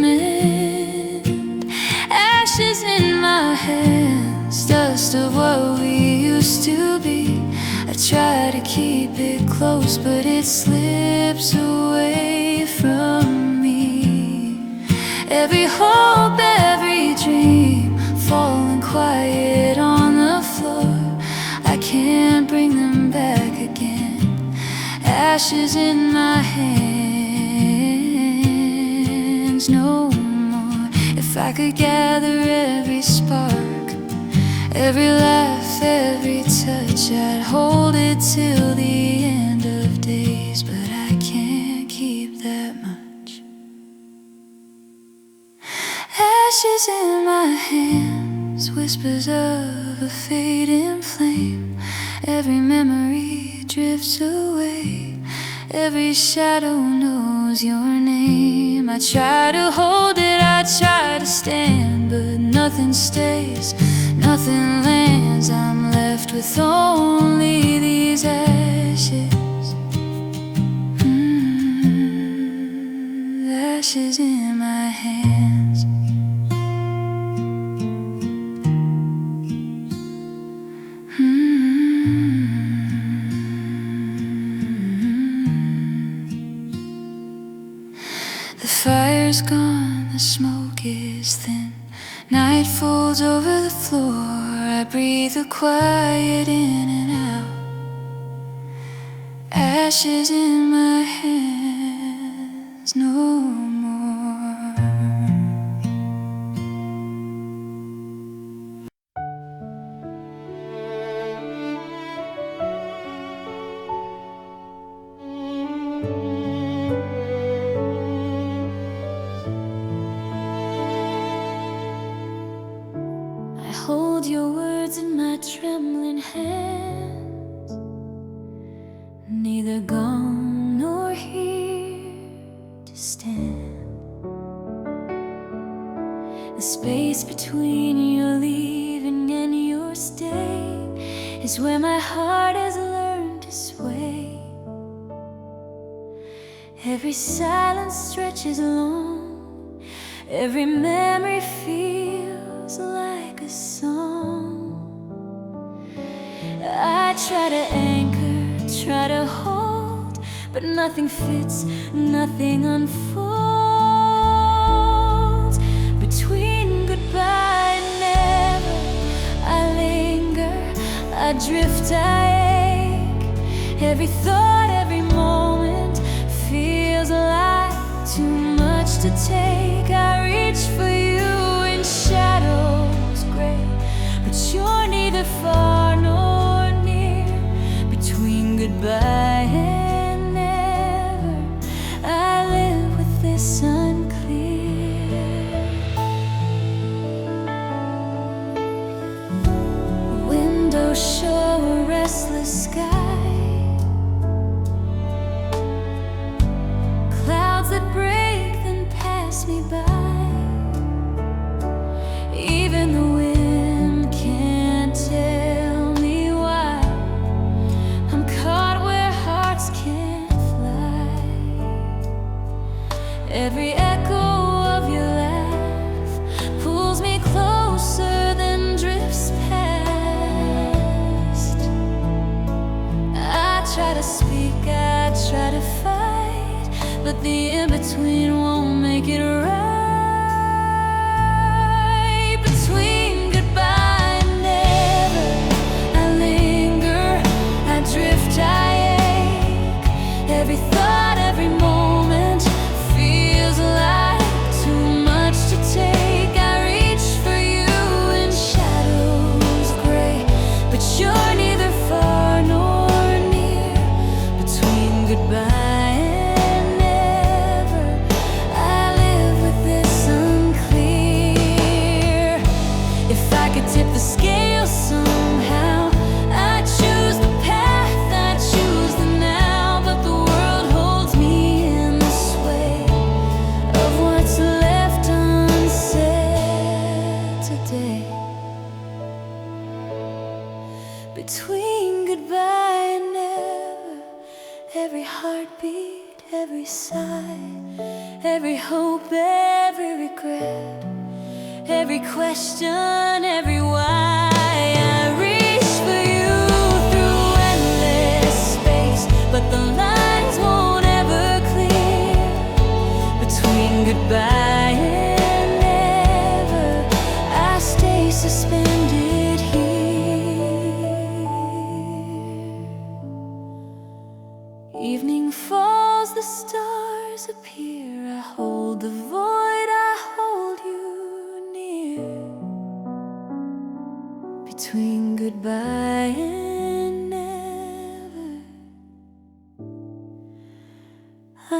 mend. Ashes in my hands, dust of what we used to be. I try to keep it close, but it slips away from me. Every hope, every dream, falling quiet on the floor. I can't bring them back again. Ashes in my hands, no more. If I could gather every spark, every laugh, every touch, I'd hold it till the end of days. But I can't keep that much. Ashes in my hands, whispers of a fading flame. Every memory drifts away, every shadow knows your name. I try to hold it, I try to stand, but nothing stays, nothing lands. I'm left with only these ashes, ashes in my hands. The fire's gone, the smoke is thin. Night folds over the floor. I breathe the quiet in and out. Ashes in my hands, no more. The space between your leaving and your stay is where my heart has learned to sway. Every silence stretches long, every memory feels like a song. I try to anchor, try to hold, but nothing fits, nothing unfolds. Between goodbye and never, I linger, I drift, I ache. Every thought, every moment feels like too much to take. I reach for you in shadows gray, but you're neither far nor near. Between goodbye and never, I live with this unclear. Windows show a restless sky, clouds that break then pass me by. Even the wind can't tell me why I'm caught where hearts can't fly. Every echo of your laugh pulls me closer then drifts past. I try to speak, I try to fight, but the in-between won't make it right. Between goodbye and never, I linger, I drift, I ache. Every thought, every moment feels like too much to take. I reach for you in shadows gray, but you're neither far nor near. Between goodbye and never, I live with this unclear. If I could tip the scale somehow, I'd choose the path, I'd choose the now. But the world holds me in the sway of what's left unsaid today. Between goodbye and never, every heartbeat, every sigh, every hope, every regret, every question, every why. I reach for you through endless space, but the lines won't ever clear. Between goodbye and never, I stay suspended here. Evening falls, the stars appear. I hold the void, I hold you near. Between goodbye and never, I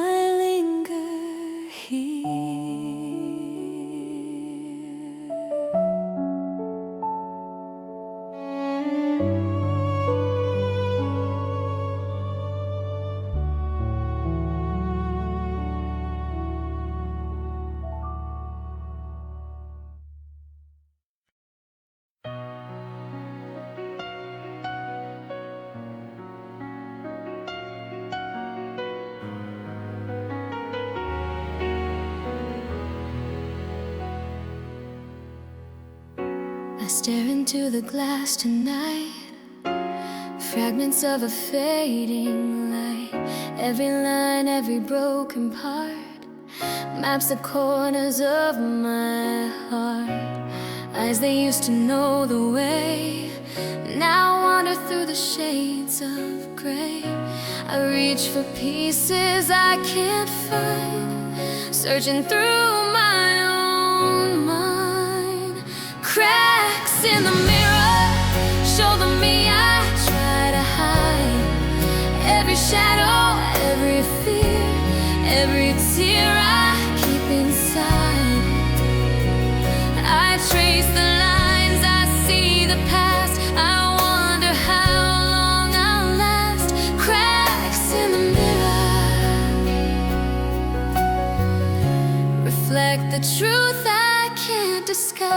linger here. I stare into the glass tonight, fragments of a fading light. Every line, every broken part maps the corners of my heart. Eyes that used to know the way now wander through the shades of gray. I reach for pieces I can't find, searching through my own mind. Cracks in the mirror show the me I try to hide. Every shadow, every fear, every tear I keep inside. I trace the lines, I see the past. I wonder how long I'll last. Cracks in the mirror reflect the truth I can't disguise.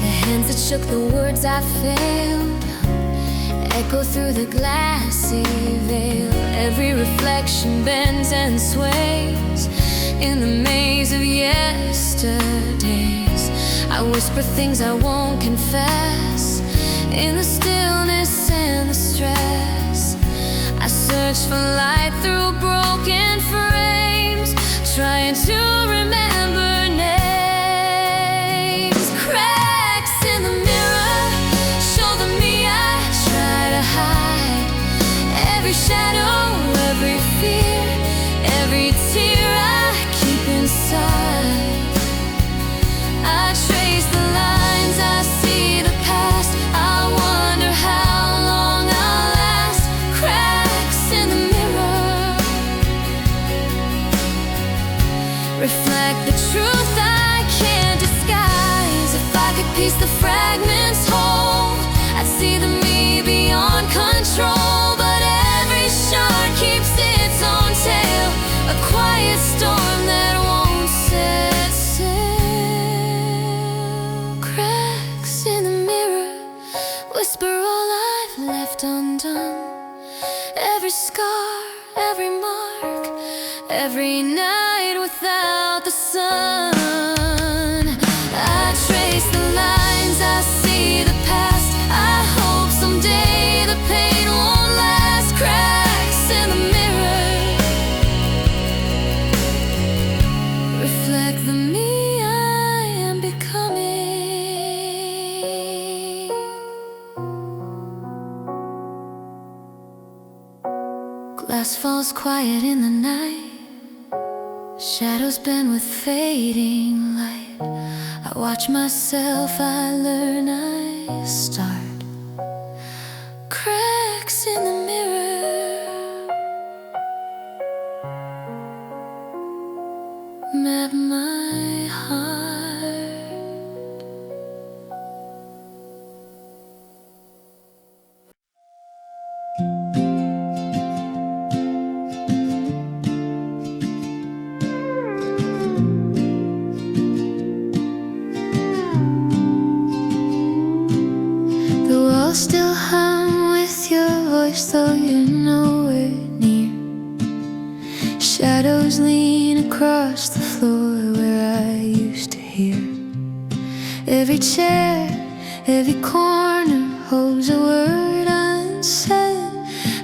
The hands that shook the words I failed echo through the glassy veil. Every reflection bends and sways in the maze of yesterdays. I whisper things I won't confess in the stillness and the stress. I search for light through broken frames, trying to remember names. Cracks in the mirror show the me I try to hide. Every shadow, every fear, every tear I keep inside. I trace the lines, I see the past. I wonder how long I'll last. Cracks in the mirror reflect the truth I can't disguise. If I could piece the fragments whole, I'd see the me beyond control. But every shard keeps its own tale, a quiet storm that won't set sail. Cracks in the mirror whisper all I've left undone. Every scar, every mark, every night without the sun. I trace the lines, I see the past. I hope someday the pain won't last. Cracks in the mirror reflect the me I am becoming. Glass falls quiet in the night, shadows bend with fading light. I watch myself, I learn, I start. Cracks in the mirror map my heart. The walls still hum with your voice, though you're nowhere near. Shadows lean across the floor where I used to hear. Every chair, every corner holds a word unsaid.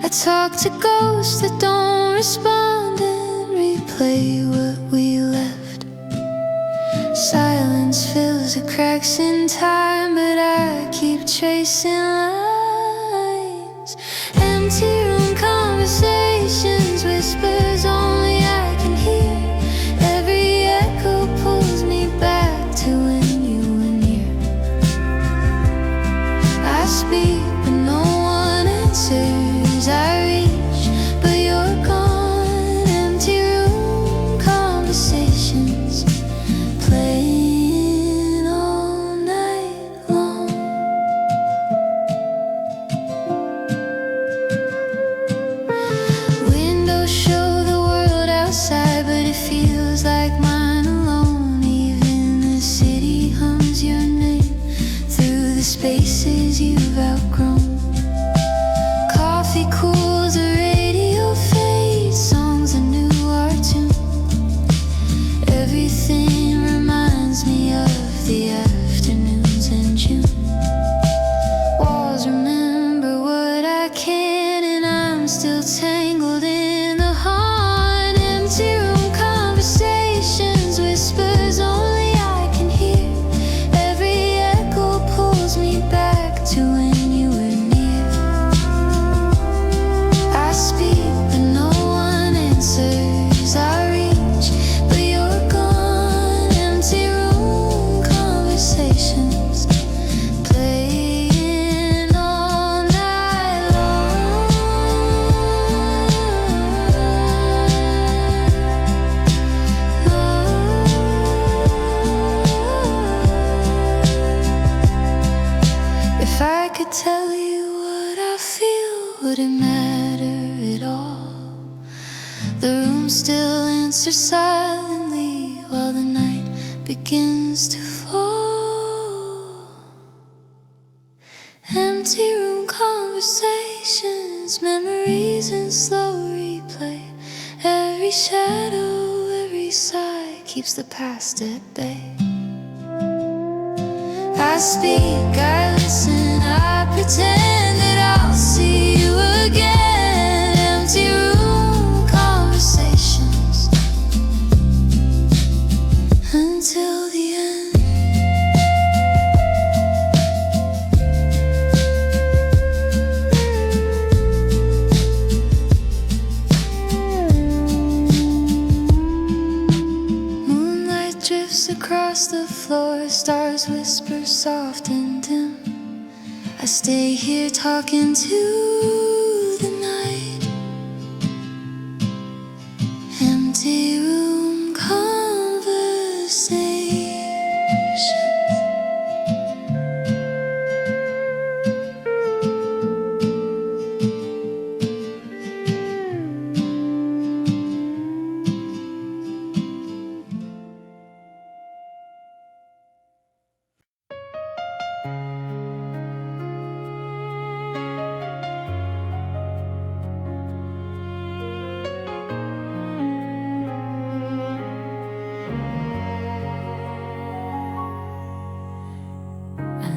I talk to ghosts that don't respond and replay what we left. Silence fills the cracks in time, but I keep tracing lines. Empty room conversations, whispers only I can hear. Every echo pulls me back to when you were near. I speak, but no one answers. I reach, but you're gone. Empty room conversations, playing all night long. The room still answers silently while the night begins to fall. Empty room conversations, memories in slow replay. Every shadow, every sigh keeps the past at bay. I speak, I listen, I pretend that I'll see you again. Empty room conversations until the end. Moonlight drifts across the floor, stars whisper soft and dim. I stay here talking to the night. Empty room conversations.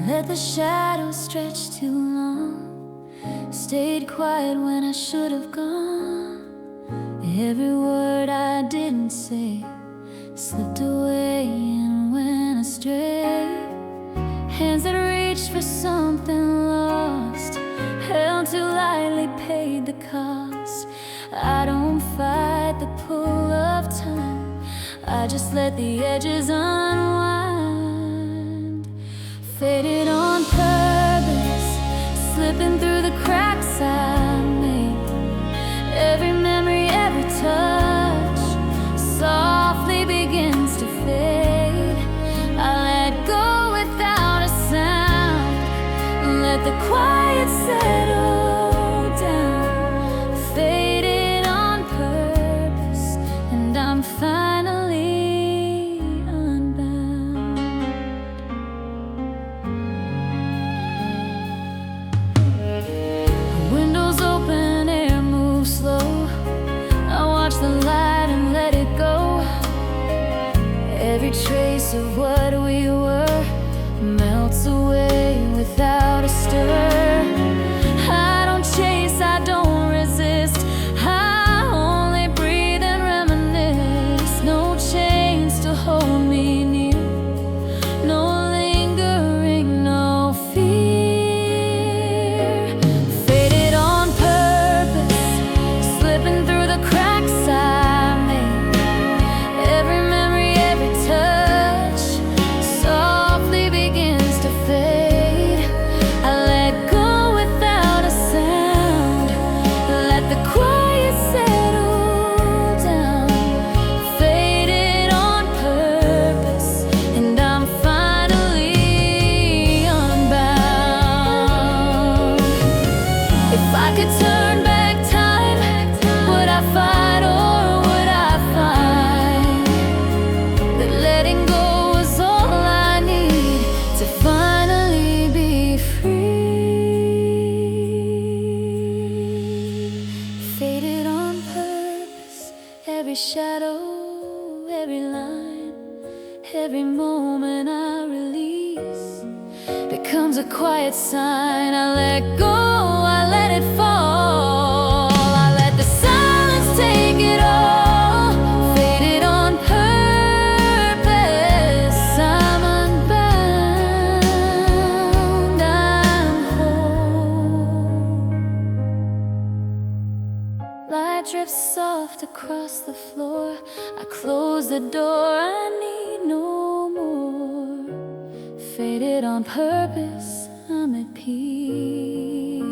Let the shadows stretch too long. Stayed quiet when I should have gone. Every word I didn't say slipped away and went astray. Hands that reached for something lost, held too lightly, paid the cost. I don't fight the pull of time, I just let the edges unwind. Faded on purpose, slipping through the cracks I made. Every memory, every touch softly begins to fade. I let go without a sound, let the quiet settle down. Faded on purpose, and I'm finally unbound. Windows open, air moves slow. I watch the light and let it go. Every trace of what we were melts away without a stir. I don't chase, I don't resist, I only breathe and reminisce. No chains to hold me near, no lingering, no fear. Faded on purpose, slipping through the cracks I made. Every memory, every touch softly begins to fade. I let go without a sound, let the quiet settle down. Faded on purpose, and I'm finally unbound. If I could turn back time, would I fight or would I find that letting go is all I need to finally be free? Faded on purpose, every shadow, every line, every moment I release becomes a quiet sign. I let go, I let it fall, I let the silence take it all. Faded on purpose, I'm unbound, I'm whole. Light drips soft across the floor. I close the door, I need no more. Faded on purpose, I'm at peace.